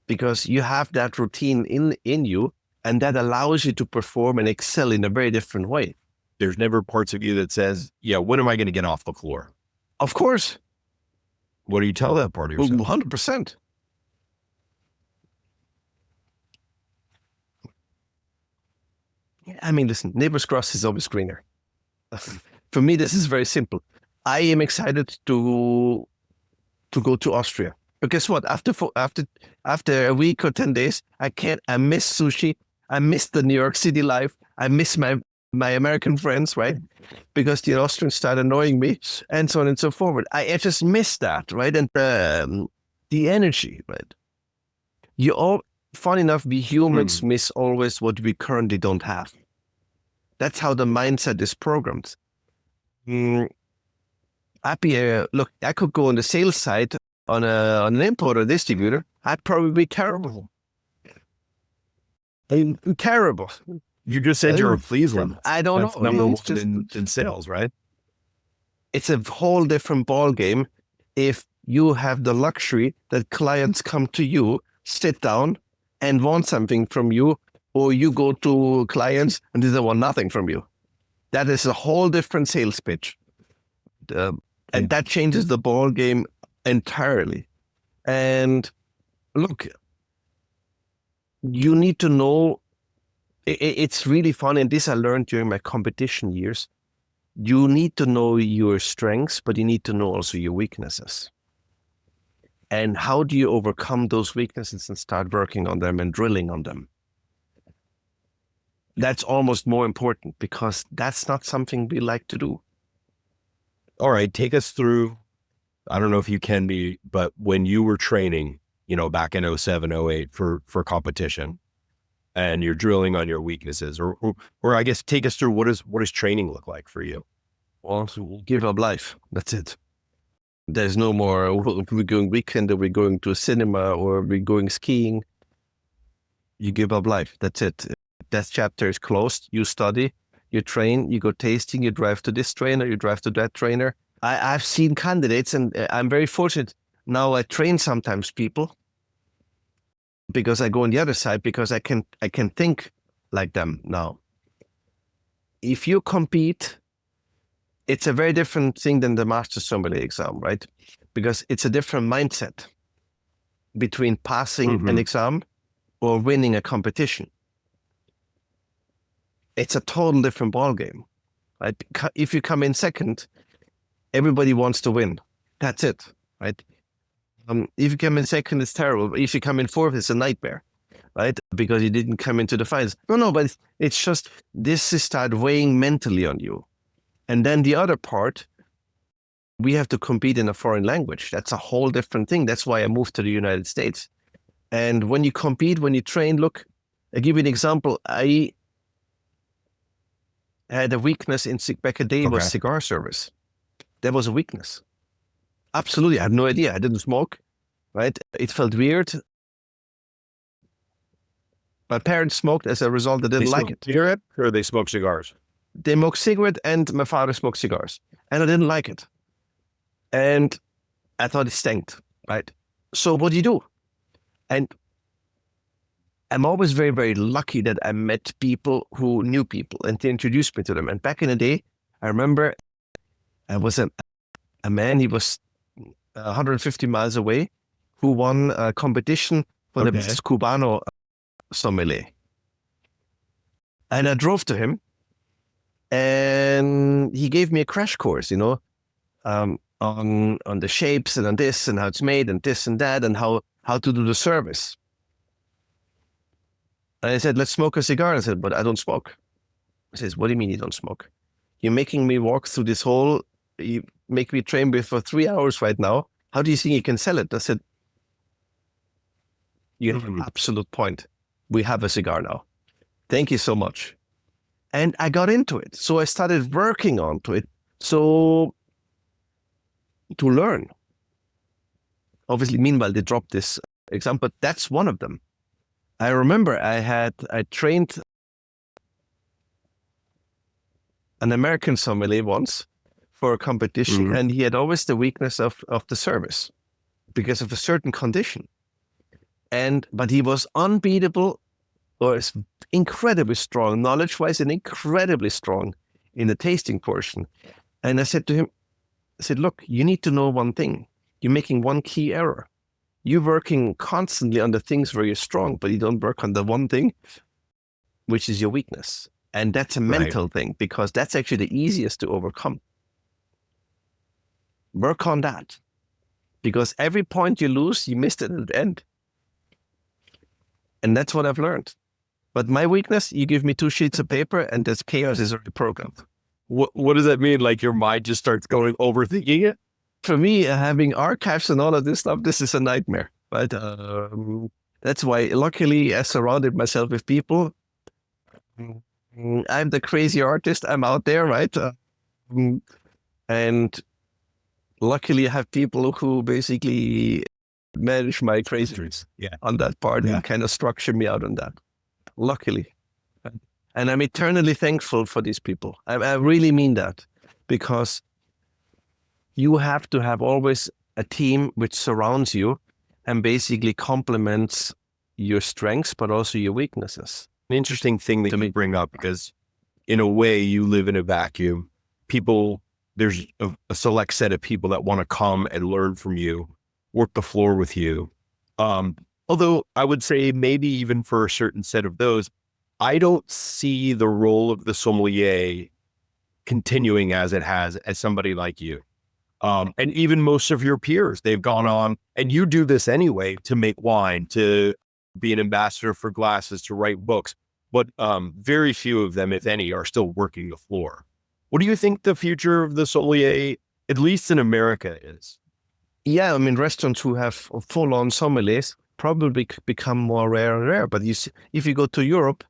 S2: Because you have that routine in you, and that allows you to perform and excel in a very different way.
S3: There's never parts of you that says, yeah, when am I going to get off the floor?
S2: Of course.
S3: What do you tell that part of yourself?
S2: 100%. I mean, listen, neighbor's grass is always greener. For me, this is very simple. I am excited to go to Austria. But guess what? After a week or 10 days, I miss sushi. I miss the New York City life. I miss my American friends, right? Because the Austrians start annoying me and so on and so forth. I just miss that, right? And the energy, right? Fun enough, we humans miss always what we currently don't have. That's how the mindset is programmed. Look, I could go on the sales side on an importer distributor. I'd probably be terrible. Terrible.
S3: You just said you're a Cleveland.
S2: I don't
S3: That's
S2: know.
S3: number one in sales, right?
S2: It's a whole different ball game if you have the luxury that clients come to you, sit down, and want something from you, or you go to clients and they want nothing from you. That is a whole different sales pitch. And that changes the ball game entirely. And look, you need to know, it's really fun, and this I learned during my competition years. You need to know your strengths, but you need to know also your weaknesses. And how do you overcome those weaknesses and start working on them and drilling on them? That's almost more important, because that's not something we like to do.
S3: All right, take us through, I don't know if you can be, but when you were training, back in 07, 08 for competition, and you're drilling on your weaknesses, or I guess take us through what does training look like for you?
S2: Well, give up life. That's it. There's no more, we're going weekend, or we're going to a cinema, or we're going skiing. You give up life. That's it. That chapter is closed. You study, you train, you go tasting, you drive to this trainer, you drive to that trainer. I've seen candidates, and I'm very fortunate. Now I train sometimes people because I go on the other side, because I can think like them now. If you compete, it's a very different thing than the Master Sommelier exam, right? Because it's a different mindset between passing an exam or winning a competition. It's a total different ballgame, right? If you come in second, everybody wants to win. That's it, right? If you come in second, it's terrible. If you come in fourth, it's a nightmare, right? Because you didn't come into the finals. No, but it's just, this is start weighing mentally on you. And then the other part, we have to compete in a foreign language. That's a whole different thing. That's why I moved to the United States. And when you compete, when you train, look, I'll give you an example. I had a weakness back a day was cigar service. That was a weakness. Absolutely. I had no idea. I didn't smoke, right? It felt weird. My parents smoked. As a result, I didn't like it.
S3: Cigarette, or they smoke cigars?
S2: They smoked cigarette, and my father smoked cigars, and I didn't like it. And I thought it stank, right? So what do you do? And I'm always very, very lucky that I met people who knew people, and they introduced me to them. And back in the day, I remember I was a man, he was 150 miles away, who won a competition for the best Cubano sommelier. And I drove to him, and he gave me a crash course, on the shapes and on this and how it's made and this and that and how to do the service. And I said, let's smoke a cigar. I said, but I don't smoke. He says, what do you mean you don't smoke? You're making me walk through this whole, you make me train with for 3 hours right now. How do you think you can sell it? I said, you have an absolute point. We have a cigar now. Thank you so much. And I got into it. So I started working onto it. So to learn. Obviously, meanwhile, they dropped this exam, but that's one of them. I remember I trained an American sommelier once for a competition, and he had always the weakness of the service because of a certain condition. But he was unbeatable, or is incredibly strong, knowledge-wise, and incredibly strong in the tasting portion. And I said to him, look, you need to know one thing. You're making one key error. You're working constantly on the things where you're strong, but you don't work on the one thing, which is your weakness. And that's a mental thing, because that's actually the easiest to overcome. Work on that. Because every point you lose, you missed it at the end. And that's what I've learned. But my weakness, you give me 2 sheets of paper and this chaos is already programmed.
S3: What does that mean? Like your mind just starts going overthinking it?
S2: For me, having archives and all of this stuff, this is a nightmare. But that's why, luckily, I surrounded myself with people. I'm the crazy artist. I'm out there, right? And luckily, I have people who basically manage my craziness on that part and kind of structure me out on that. Luckily. And I'm eternally thankful for these people. I really mean that, because you have to have always a team which surrounds you and basically complements your strengths, but also your weaknesses.
S3: An interesting thing that you bring up, because in a way you live in a vacuum. There's a select set of people that want to come and learn from you, work the floor with you. Although I would say maybe even for a certain set of those, I don't see the role of the sommelier continuing as it has as somebody like you. And even most of your peers, they've gone on, and you do this anyway, to make wine, to be an ambassador for glasses, to write books. But very few of them, if any, are still working the floor. What do you think the future of the sommelier, at least in America, is?
S2: Yeah, I mean, restaurants who have full-on sommeliers probably become more rare and rare. But if you go to Europe,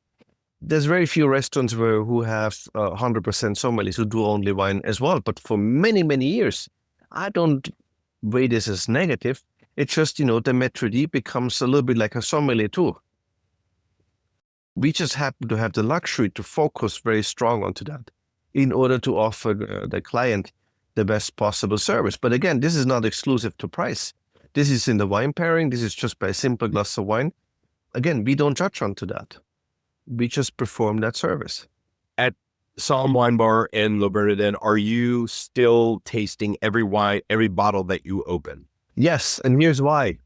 S2: there's very few restaurants who have 100% sommeliers who do only wine as well. But for many, many years, I don't weigh this as negative. It's just, the maître d' becomes a little bit like a sommelier too. We just happen to have the luxury to focus very strong onto that in order to offer the client the best possible service. But again, this is not exclusive to price. This is in the wine pairing. This is just by a simple glass of wine. Again, we don't judge onto that. We just perform that service.
S3: At Sohm Wine Bar in Bernardin, are you still tasting every wine, every bottle that you open?
S2: Yes, and here's why.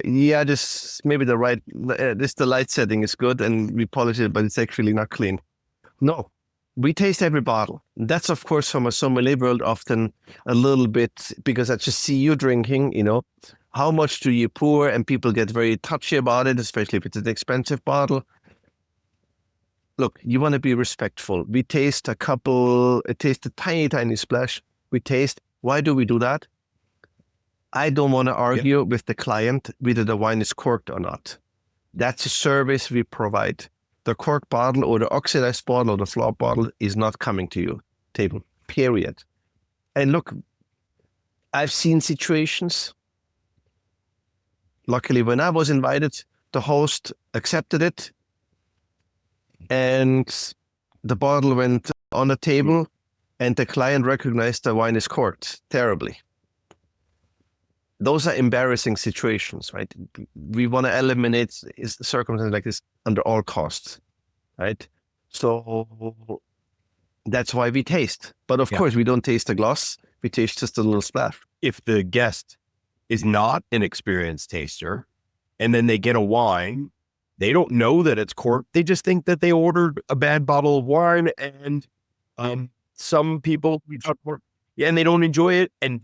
S2: Yeah, this maybe the light setting is good and we polish it, but it's actually not clean. No, we taste every bottle. That's, of course, from a sommelier world, often a little bit, because I just see you drinking, how much do you pour? And people get very touchy about it, especially if it's an expensive bottle. Look, you want to be respectful. We taste a tiny, tiny splash. We taste. Why do we do that? I don't want to argue with the client whether the wine is corked or not. That's a service we provide. The cork bottle or the oxidized bottle or the flawed bottle is not coming to your table, period. And look, I've seen situations. Luckily, when I was invited, the host accepted it, and the bottle went on the table, and the client recognized the wine is corked terribly. Those are embarrassing situations, right? We want to eliminate circumstances like this under all costs, right? So that's why we taste. But of course, we don't taste the glass. We taste just a little splash.
S3: If the guest is not an experienced taster, and then they get a wine, they don't know that it's corked. They just think that they ordered a bad bottle of wine, and some people, and they don't enjoy it. And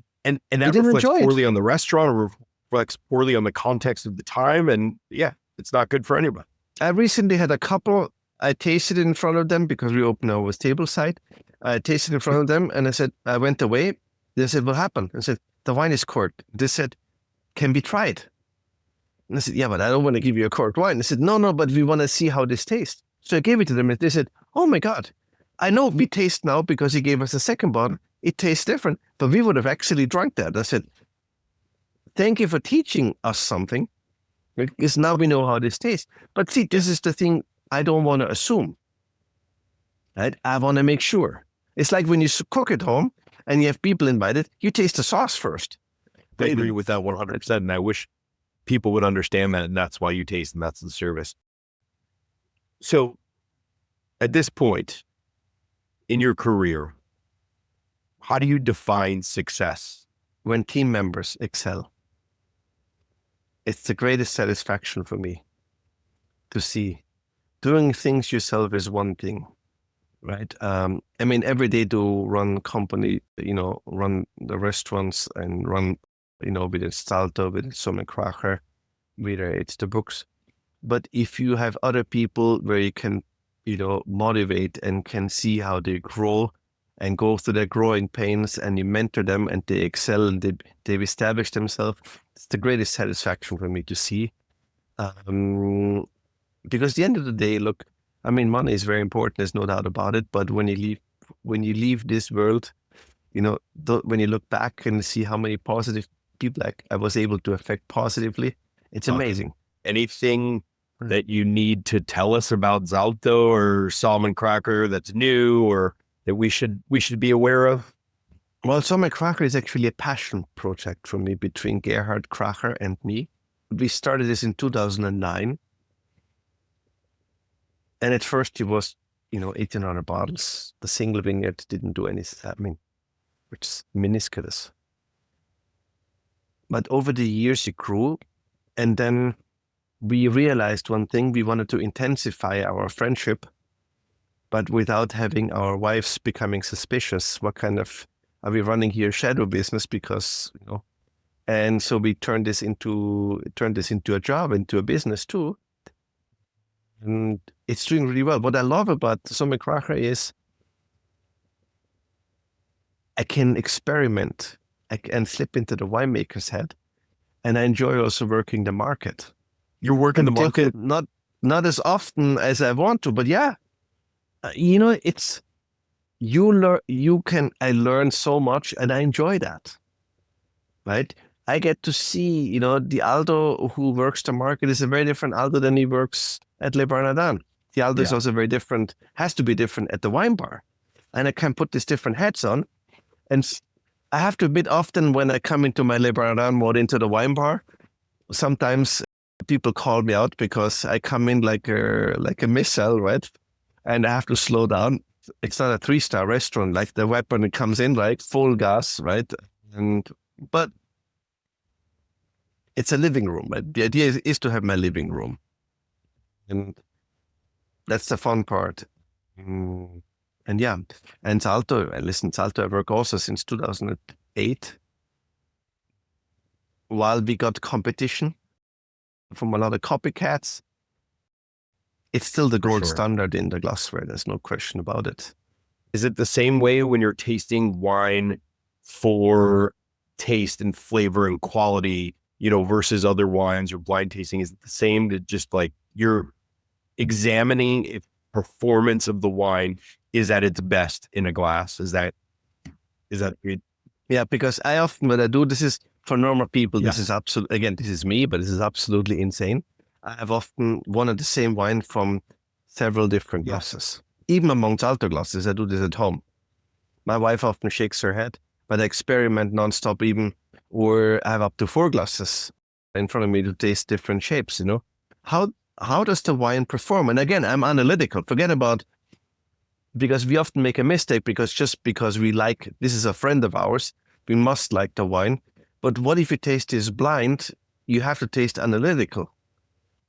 S3: that reflects poorly on the restaurant, or reflects poorly on the context of the time. And it's not good for anybody.
S2: I recently had a couple. I tasted in front of them because we opened our table side. I tasted in front of them and I went away. They said, what happened? I said, the wine is corked. They said, can be tried. And I said, yeah, but I don't want to give you a corked wine. They said, no, but we want to see how this tastes. So I gave it to them and they said, oh my God, I know we taste now because he gave us a second bottle. It tastes different, but we would have actually drunk that. I said, thank you for teaching us something, because now we know how this tastes. But see, this is the thing I don't want to assume. Right? I want to make sure. It's like when you cook at home and you have people invited, you taste the sauce first.
S3: I agree with that 100%. And I wish people would understand that. And that's why you taste, and that's the service. So at this point in your career, how do you define success?
S2: When team members excel, it's the greatest satisfaction for me to see. Doing things yourself is one thing, right? I mean, every day to run company, run the restaurants and run, with the Salto, with Sommelier, whether it's the books. But if you have other people where you can, motivate and can see how they grow and go through their growing pains, and you mentor them and they excel and they've established themselves, it's the greatest satisfaction for me to see. Because at the end of the day, look, I mean, money is very important. There's no doubt about it. But when you leave this world, when you look back and see how many positive people I was able to affect positively, it's amazing.
S3: Anything that you need to tell us about Zalto or Sommelier that's new or that we should be aware of?
S2: Well, Sommelier is actually a passion project for me between Gerhard Kracher and me. We started this in 2009. And at first it was, 1,800 bottles. The single vineyard didn't do anything, which is minusculous. But over the years it grew. And then we realized one thing: we wanted to intensify our friendship, but without having our wives becoming suspicious. What kind of, are we running here shadow business? Because, and so we turned this into a job, into a business too. And it's doing really well. What I love about Sommelier is I can experiment. I can slip into the winemaker's head, and I enjoy also working the market.
S3: You're working the market?
S2: Not as often as I want to, but yeah. It's, I learn so much, and I enjoy that, right? I get to see, the Aldo who works the market is a very different Aldo than he works at Le Bernardin. The Aldo is also very different, has to be different at the wine bar. And I can put these different hats on. And I have to admit, often when I come into my Le Bernardin mode into the wine bar, sometimes people call me out because I come in like a missile, right? And I have to slow down. It's not a 3-star restaurant like the weapon. It comes in like full gas, right? But it's a living room. Right? The idea is to have my living room. And that's the fun part. And yeah, and Salto, I work also since 2008. While we got competition from a lot of copycats, it's still the gold standard in the glassware. There's no question about it.
S3: Is it the same way when you're tasting wine for taste and flavor and quality, versus other wines or blind tasting? Is it the same to just like you're examining if performance of the wine is at its best in a glass? Is that good?
S2: Yeah, because what I do, this is for normal people. This is absolutely, again, this is me, but this is absolutely insane. I have often wanted the same wine from several different glasses. Even amongst Alto glasses, I do this at home. My wife often shakes her head, but I experiment nonstop even, or I have up to 4 glasses in front of me to taste different shapes, How does the wine perform? And again, I'm analytical. Forget about, because we often make a mistake because we like, this is a friend of ours, we must like the wine. But what if you taste this blind? You have to taste analytical.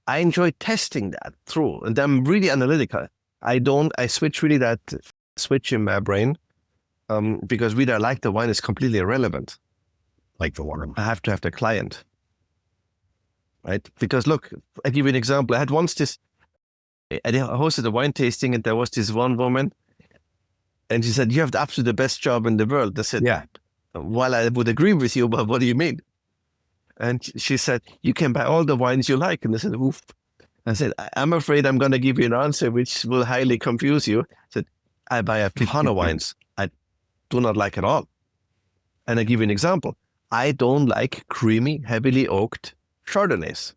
S2: I enjoy testing that through, and I'm really analytical. I switch really that switch in my brain, because whether I like the wine is completely irrelevant.
S3: Like the wine.
S2: I have to have the client. Right? Because look, I give you an example. I had once I hosted a wine tasting, and there was this one woman, and she said, "You have absolutely the best job in the world." I said,
S3: "Yeah,
S2: well, I would agree with you, but what do you mean?" And she said, "You can buy all the wines you like." And I said, "Oof." I said, "I'm afraid I'm going to give you an answer which will highly confuse you." I said, "I buy a ton of wines I do not like at all." And I give you an example. I don't like creamy, heavily oaked Chardonnays.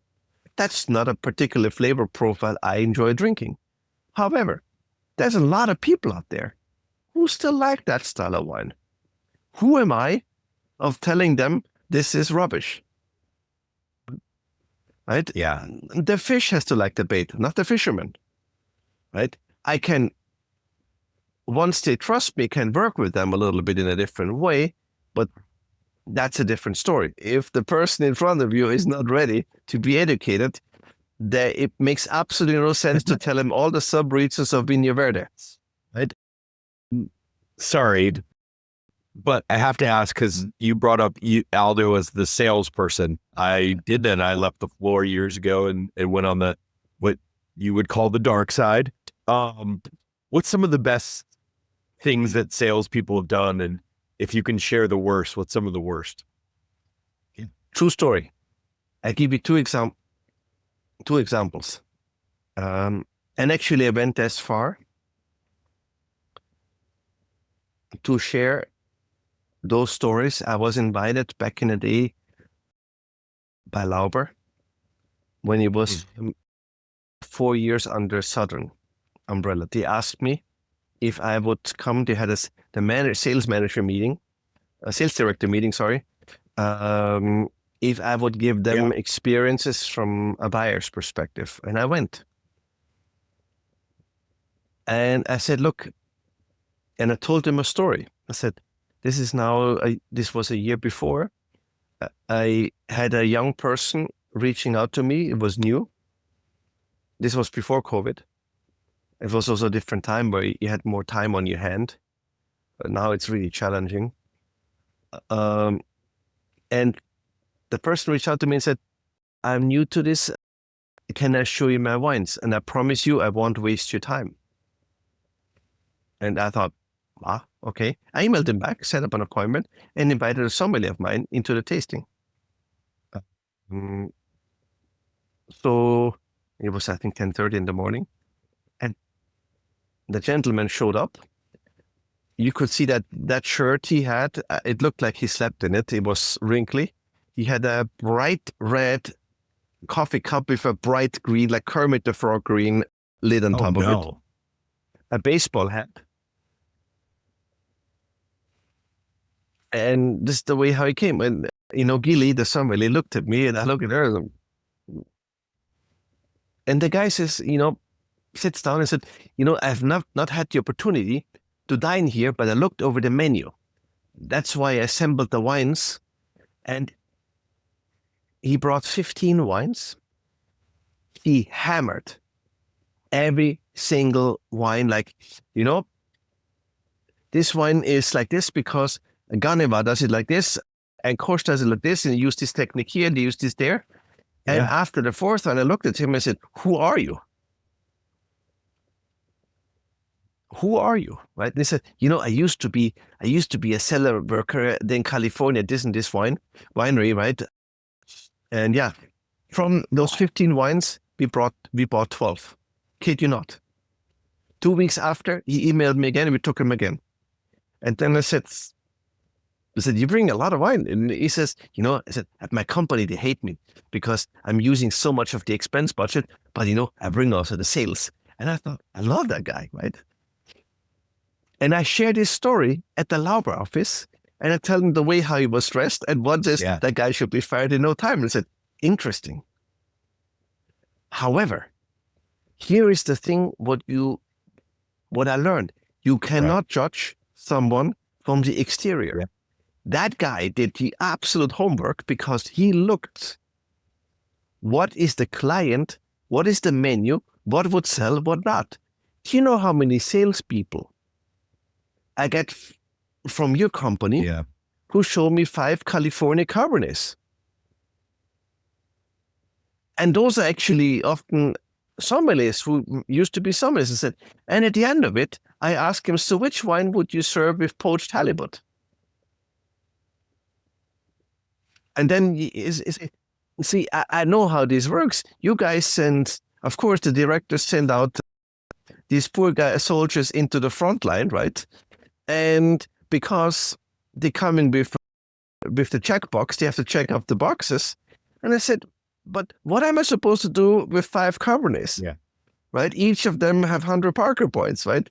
S2: That's not a particular flavor profile I enjoy drinking. However, there's a lot of people out there who still like that style of wine. Who am I of telling them this is rubbish? Right?
S3: Yeah.
S2: The fish has to like the bait, not the fisherman. Right? I can, once they trust me, can work with them a little bit in a different way, but that's a different story. If the person in front of you is not ready to be educated, it makes absolutely no sense to tell him all the sub-regions of Vinho Verde. Right?
S3: Sorry, but I have to ask, because you brought up Aldo as the salesperson. I did that. I left the floor years ago and went on what you would call the dark side. What's some of the best things that salespeople have done? And if you can share the worst, what's some of the worst?
S2: True story. I give you two examples. And actually, I went as far to share those stories. I was invited back in the day by Lauber when he was 4 years under Southern umbrella. They asked me if I would come. They had sales director meeting, if I would give them experiences from a buyer's perspective. And I went. And I said, look, and I told them a story. I said, this was a year before. I had a young person reaching out to me. It was new. This was before COVID. It was also a different time where you had more time on your hand. But now it's really challenging. And the person reached out to me and said, I'm new to this. Can I show you my wines? And I promise you, I won't waste your time. And I thought, okay. I emailed him back, set up an appointment, and invited a sommelier of mine into the tasting. So it was, I think, 10:30 in the morning. And the gentleman showed up. You could see that shirt he had, it looked like he slept in it. It was wrinkly. He had a bright red coffee cup with a bright green, like Kermit the Frog green lid on top of it. A baseball hat. And this is the way how he came. And, Gilly, the sommelier, looked at me and I looked at her. And the guy says, sits down and said, I've not had the opportunity to dine here, but I looked over the menu. That's why I assembled the wines. And he brought 15 wines. He hammered every single wine. Like, this wine is like this because Ganeva does it like this, and Koch does it like this, and he used this technique here, and they used this there. And after the fourth one, I looked at him and said, who are you? Who are you? Right? And he said, I used to be a cellar worker in California, this and this winery, right? And from those 15 wines, we bought 12. Kid you not. 2 weeks after, he emailed me again, and we took him again. And then I said, you bring a lot of wine. And he says, I said, at my company, they hate me because I'm using so much of the expense budget, but I bring also the sales. And I thought, I love that guy, right? And I shared his story at the Lauber office, and I tell him the way how he was dressed, and one says, that guy should be fired in no time. And I said, interesting. However, here is the thing, what I learned. You cannot judge someone from the exterior. Yeah. That guy did the absolute homework because he looked, what is the client, what is the menu, what would sell, what not. Do you know how many salespeople I get from your company who show me 5 California Cabernets? And those are actually often sommeliers who used to be sommeliers. And at the end of it, I asked him, so which wine would you serve with poached halibut? And then, see, I know how this works. You guys send, of course, the directors send out these poor soldiers into the front line, right? And because they come in with the checkbox, they have to check off the boxes. And I said, but what am I supposed to do with 5 Cabernets? Yeah. Right? Each of them have 100 Parker points, right?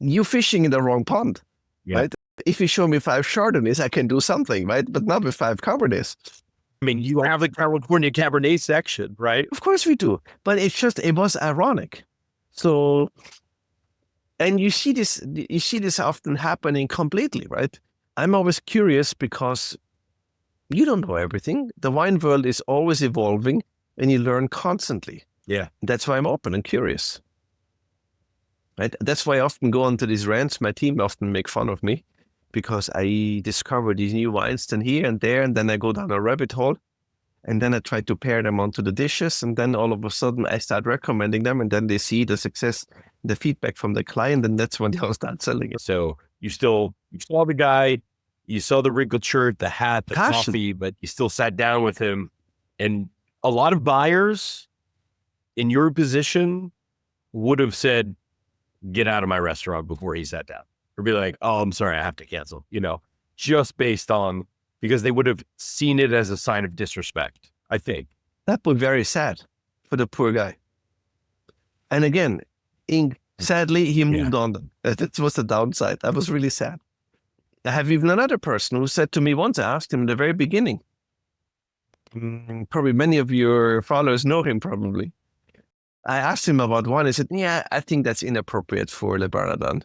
S2: you're fishing in the wrong pond,
S3: Yeah.
S2: right? If you show me 5 Chardonnays, I can do something, right? But not with 5 Cabernets.
S3: I mean, you have the California Cabernet section, right?
S2: Of course we do. But it was ironic. So, and you see this often happening completely, right? I'm always curious because you don't know everything. The wine world is always evolving and you learn constantly.
S3: Yeah.
S2: That's why I'm open and curious. Right? That's why I often go onto these rants. My team often make fun of me because I discover these new wines then here and there, and then I go down a rabbit hole, and then I try to pair them onto the dishes, and then all of a sudden I start recommending them, and then they see the success, the feedback from the client, and that's when they'll start selling it.
S3: So you saw the guy, you saw the wrinkled shirt, the hat, the
S2: Passion.
S3: coffee, but you still sat down with him. And a lot of buyers in your position would have said, get out of my restaurant before he sat down, or be like, oh, I'm sorry, I have to cancel, just based on, because they would have seen it as a sign of disrespect, I think.
S2: That was very sad for the poor guy. And again, sadly, he moved on. That was the downside. That was really sad. I have even another person who said to me once, I asked him in the very beginning, probably many of your followers know him probably. I asked him about wine. He said, yeah, I think that's inappropriate for Le Bernardin.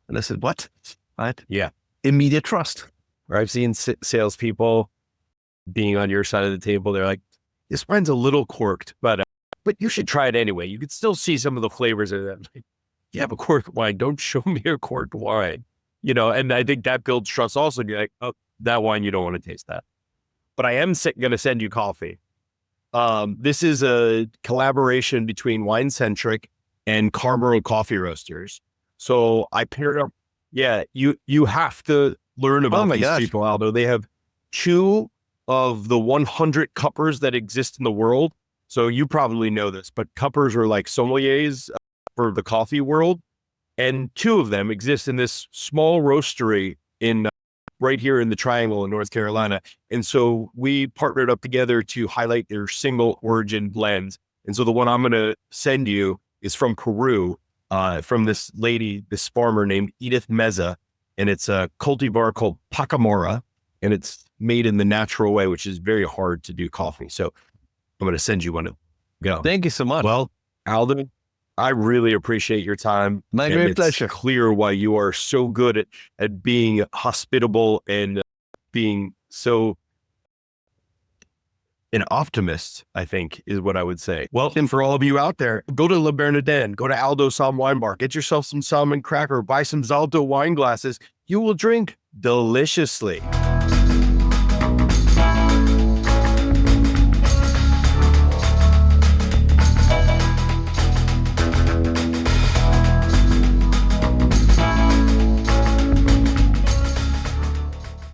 S2: And I said, what? Right?
S3: Yeah.
S2: Immediate trust.
S3: Or I've seen salespeople being on your side of the table. They're like, this wine's a little corked, but you should try it anyway. You could still see some of the flavors of that. Like, you have a corked wine. Don't show me a corked wine. And I think that builds trust also. You're like, oh, that wine, you don't want to taste that. But I am going to send you coffee. This is a collaboration between Wine Centric and Carmel Coffee Roasters. So I paired up. Yeah, you have to learn about these people, Aldo. They have 2 of the 100 cuppers that exist in the world. So you probably know this, but cuppers are like sommeliers for the coffee world. And 2 of them exist in this small roastery in right here in the Triangle in North Carolina. And so we partnered up together to highlight their single origin blends. And so the one I'm going to send you is from Peru, from this lady, this farmer named Edith Meza. And it's a cultivar called Pacamora, and it's made in the natural way, which is very hard to do coffee. So I'm going to send you one to go.
S2: Thank you so much.
S3: Well, Aldo, I really appreciate your time.
S2: My great pleasure.
S3: It's clear why you are so good at being hospitable and being so an optimist, I think, is what I would say.
S1: Well, and for all of you out there, go to Le Bernardin, go to Aldo Sohm Wine Bar, get yourself some salmon cracker, buy some Zalto wine glasses. You will drink deliciously.